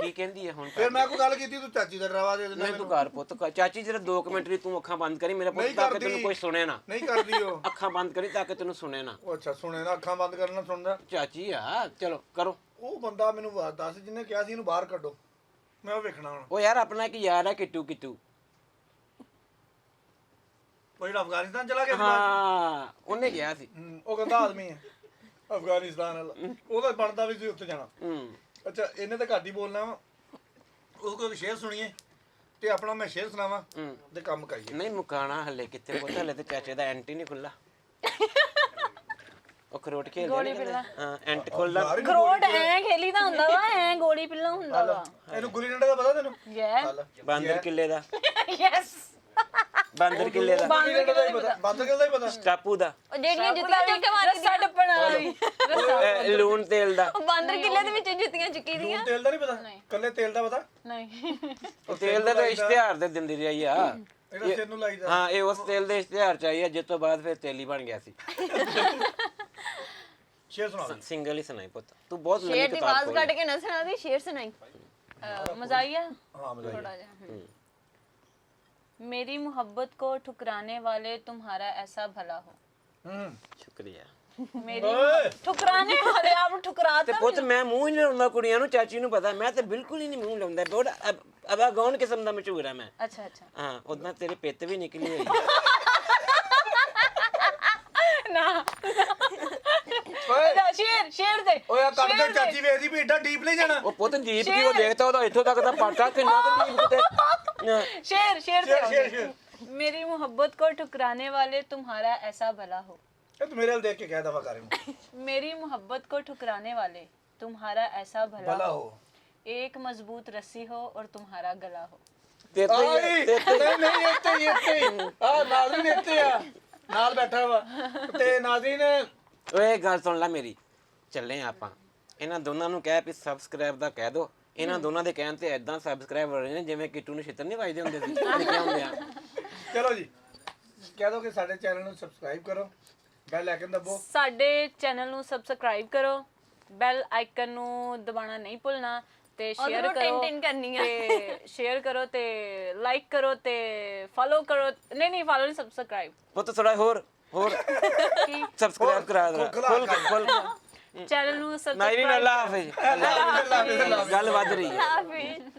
ਕੀ ਕਹਿੰਦੀ ਹੈ ਹੁਣ ਫਿਰ ਮੈਂ ਕੋਈ ਗੱਲ ਕੀਤੀ ਤੂੰ ਚਾਚੀ ਦਾ ਡਰਾਵਾ ਦੇ ਦਿੰਦਾ ਨਹੀਂ ਤੂੰ ਘਰ ਪੁੱਤ ਚਾਚੀ ਜਰਾ 2 ਮਿੰਟ ਲਈ ਤੂੰ ਅੱਖਾਂ ਬੰਦ ਕਰੀ ਮੇਰਾ ਪੁੱਤ ਨਹੀਂ ਤਾਂ ਕਿ ਕਰਦੀ। ਤੈਨੂੰ ਕੋਈ ਸੁਣੇ ਨਾ ਨਹੀਂ ਕਰਦੀ ਉਹ ਅੱਖਾਂ ਬੰਦ ਕਰੀ ਤਾਂ ਕਿ ਤੈਨੂੰ ਸੁਣੇ ਨਾ ਉਹ ਅੱਛਾ ਸੁਣੇ ਨਾ ਅੱਖਾਂ ਬੰਦ ਕਰਨਾ ਸੁਣਦਾ ਚਾਚੀ ਆ ਚਲੋ ਕਰੋ ਉਹ ਬੰਦਾ ਮੈਨੂੰ ਦੱਸ ਜਿਹਨੇ ਕਿਹਾ ਸੀ ਇਹਨੂੰ ਬਾਹਰ ਕੱਢੋ ਮੈਂ ਉਹ ਵੇਖਣਾ ਹੁਣ ਉਹ ਯਾਰ ਆਪਣਾ ਇੱਕ ਯਾਰ ਹੈ ਕਿੱਟੂ ਉਹ ਜਿਹੜਾ ਅਫਗਾਨਿਸਤਾਨ ਚਲਾ ਗਿਆ ਸੀ ਹਾਂ ਉਹਨੇ ਗਿਆ ਸੀ ਉਹ ਕਹਿੰਦਾ ਆਦਮੀ ਹੈ ਅਫਗਾਨਿਸਤਾਨ ਵਾਲਾ ਉਹਦਾ ਬਣਦਾ ਵੀ ਸੀ ਉੱਥੇ ਜਾਣਾ ਅੱਛਾ ਇਹਨੇ ਤਾਂ ਘੱਟ ਹੀ ਬੋਲਣਾ ਵਾ ਉਹ ਕੋਈ ਸ਼ੇਰ ਸੁਣੀਏ ਤੇ ਆਪਣਾ ਮੈਂ ਸ਼ੇਰ ਸੁਣਾਵਾਂ ਤੇ ਕੰਮ ਕਰੀਏ ਨਹੀਂ ਮੁਕਾਣਾ ਹੱਲੇ ਕਿੱਥੇ ਪੁੱਤ ਹੱਲੇ ਤੇ ਚਾਚੇ ਦਾ ਐਂਟੀ ਨਹੀਂ ਖੁੱਲਾ ਉਹ ਖਰੋਟ ਖੇਲਦੇ ਨੇ ਹਾਂ ਐਂਟ ਖੁੱਲਦਾ ਖਰੋਟ ਐ ਖੇਲੀ ਦਾ ਹੁੰਦਾ ਵਾ ਐ ਗੋਲੀ ਪਿੱਲਾ ਹੁੰਦਾ ਵਾ ਇਹਨੂੰ ਗੁੱਲੀ ਡੰਡਾ ਦਾ ਪਤਾ ਤੈਨੂੰ ਯੈ ਬਾਂਦਰ ਕਿੱਲੇ ਦਾ ਯੈਸ ਬਾਂਦਰ ਕਿੱਲੇ ਦਾ ਗੁੱਲੀ ਡੰਡਾ ਦਾ ਹੀ ਪਤਾ ਬੰਦ ਕਿੱਲ ਦਾ ਹੀ ਪਤਾ ਟਾਪੂ ਦਾ ਉਹ ਜਿਹੜੀਆਂ ਜੁੱਤੀਆਂ ਚੁੱਕ ਕੇ ਮਾਰੀ ਰੱਸਾ ਟੱਪਣ ਵਾਲੀ ਲੂਣ ਤੇਲ ਦਾ ਉਹ ਬਾਂਦਰ ਕਿੱਲੇ ਦੇ ਵਿੱਚ ਜੁੱਤੀਆਂ ਚੁੱਕੀ ਦੀਆਂ ਲੂਣ ਤੇਲ ਦਾ ਨਹੀਂ ਪਤਾ ਕੱਲੇ ਤੇਲ ਦਾ ਪਤਾ ਨਹੀਂ ਉਹ ਤੇਲ ਦਾ ਤਾਂ ਇਸ਼ਤਿਹਾਰ ਦੇ ਦਿੰਦੀ ਰਹੀ ਆ ਇਹਦਾ ਸਿਰ ਨੂੰ ਲਾਈਦਾ ਹਾਂ ਇਹ ਉਸ ਤੇਲ ਦੇ ਇਸ਼ਤਿਹਾਰ ਚ ਆਈ ਆ ਜਿਸ ਤੋਂ ਬਾਅਦ ਫਿਰ ਤੇਲੀ ਬਣ ਗਿਆ ਸੀ ਸ਼ੇਰ ਸੁਣਾ ਦੇ ਸਿੰਗਲ ਹੀ ਸੁਣਾਈ ਪੁੱਤ ਤੂੰ ਬਹੁਤ ਲੰਮੀ ਸ਼ੇਰ ਦੀ ਕਿਤਾਬ ਆਵਾਜ਼ ਪੜ੍ਹੀ ਕੱਢ ਕੇ ਨਾ ਸੁਣਾ ਦੀ ਸ਼ੇਰ ਸੁਣਾਈ मजा आई है ਹਾਂ ਮਜ਼ਾ थोड़ा जा मेरी मोहब्बत को ठुकराने वाले तुम्हारा ऐसा भला हो ਸ਼ੁਕਰੀਆ मेरी ठुकराने वाले आप ਤੇ ठुकराते ਪੁੱਤ ਮੈਂ ਮੂੰਹ ਹੀ ਨਹੀਂ ਲਾਉਂਦਾ ਕੁੜੀਆਂ ਨੂੰ ਚਾਚੀ ਨੂੰ ਪਤਾ ਮੈਂ ਤੇ ਬਿਲਕੁਲ ਹੀ ਨਹੀਂ ਮੂੰਹ ਲਾਉਂਦਾ ਬਹੁਤ ਅਬਾ ਗੌਣ ਕਿਸਮ ਦਾ ਮਸ਼ਹੂਰ ਆ ਮੈਂ अच्छा अच्छा ਹਾਂ ਉਦਾਂ ਤੇਰੇ ਪਿੱਤ ਵੀ ਨਿਕਲੀ ਹੋਈ ना ਓਏ शेर शेर दे ਓਏ ਆ ਕੱਢ ਦੇ ਚਾਚੀ ਵੇਖਦੀ ਵੀ ਏਡਾ ਡੀਪ ਨਹੀਂ ਜਾਣਾ ਉਹ ਪੁੱਤ ਜੀਪ ਕੀ ਉਹ ਦੇਖਦਾ ਉਹਦਾ ਇੱਥੋਂ ਤੱਕ ਦਾ ਪਾਟਾ ਕਿੰਨਾ ਕੁ ਜੀਪ ਤੇ शेर शेर दे ਸ਼ੇਰ ਸ਼ੇਰ मेरी मोहब्बत को ठुकराने वाले तुम्हारा ऐसा भला हो ਇਹ ਤੂੰ ਮੇਰੇ ਵੱਲ ਦੇਖ ਕੇ ਕਹਿ ਦਫਾ ਕਰ ਇਹਨੂੰ मेरी मोहब्बत को ठुकराने वाले तुम्हारा ऐसा भला ਭਲਾ हो ਹੋ एक मजबूत रस्सी हो और तुम्हारा गला हो ਤੇ ਆਈ ਤੇ ਨਹੀਂ ਨਹੀਂ ਇੱਥੇ ਆ ਨਾਜ਼ਰੀਨ ਇੱਥੇ ਆ ਨਾਲ ਬੈਠਾ ਵਾ ਤੇ ਨਾਜ਼ਰੀਨ ਓਏ ਗੱਲ ਸੁਣ ਲੈ ਮੇਰੀ ਚੱਲੇ ਆਪਾਂ ਇਹਨਾਂ ਦੋਨਾਂ ਨੂੰ ਕਹਿ ਵੀ ਸਬਸਕ੍ਰਾਈਬ ਦਾ ਕਹਿ ਦੋ ਇਹਨਾਂ ਦੋਨਾਂ ਦੇ ਕਹਿਣ ਤੇ ਐਦਾਂ ਸਬਸਕ੍ਰਾਈਬ ਹੋ ਰਹੇ ਨੇ ਜਿਵੇਂ ਕਿਟੂ ਨੂੰ ਛਿੱਤਰ ਨਹੀਂ ਵੱਜਦੇ ਹੁੰਦੇ ਸੀ ਨਿੱਕੇ ਹੁੰਦੇ ਆ ਚਲੋ ਜੀ ਕਹਿ ਦੋ ਕਿ ਸਾਡੇ ਚੈਨਲ ਨੂੰ ਸਬਸਕ੍ਰਾਈਬ ਕਰੋ ਬੈਲ ਆਈਕਨ ਦਬਾਓ ਸਾਡੇ ਚੈਨਲ ਨੂੰ ਸਬਸਕ੍ਰਾਈਬ ਕਰੋ ਬੈਲ ਆਈਕਨ ਨੂੰ ਦਬਾਉਣਾ ਨਹੀਂ ਭੁੱਲਣਾ ਤੇ ਸ਼ੇਅਰ ਉਧਰੋਂ ਕਰੋ ਟਿੰਨ ਕਰਨੀ ਆ ਤੇ ਸ਼ੇਅਰ ਕਰੋ ਤੇ ਲਾਈਕ ਕਰੋ ਤੇ ਫੋਲੋ ਕਰੋ ਨਹੀਂ ਫੋਲੋ ਨਹੀਂ ਸਬਸਕ੍ਰਾਈਬ ਪੁੱਤ ਥੋੜਾ ਹੋਰ ਕੀ ਸਬਸਕ੍ਰਾਈਬ ਕਰਾ ਦੇ ਖੁੱਲ ਚੈਨਲ ਨੂੰ ਨਹੀਂ ਸਬਸਕ੍ਰਾਈਬ ਅੱਲਾ ਹਾਫਿਜ਼ ਗੱਲ ਵੱਧ ਰਹੀ ਹੈ ਹਾਫਿਜ਼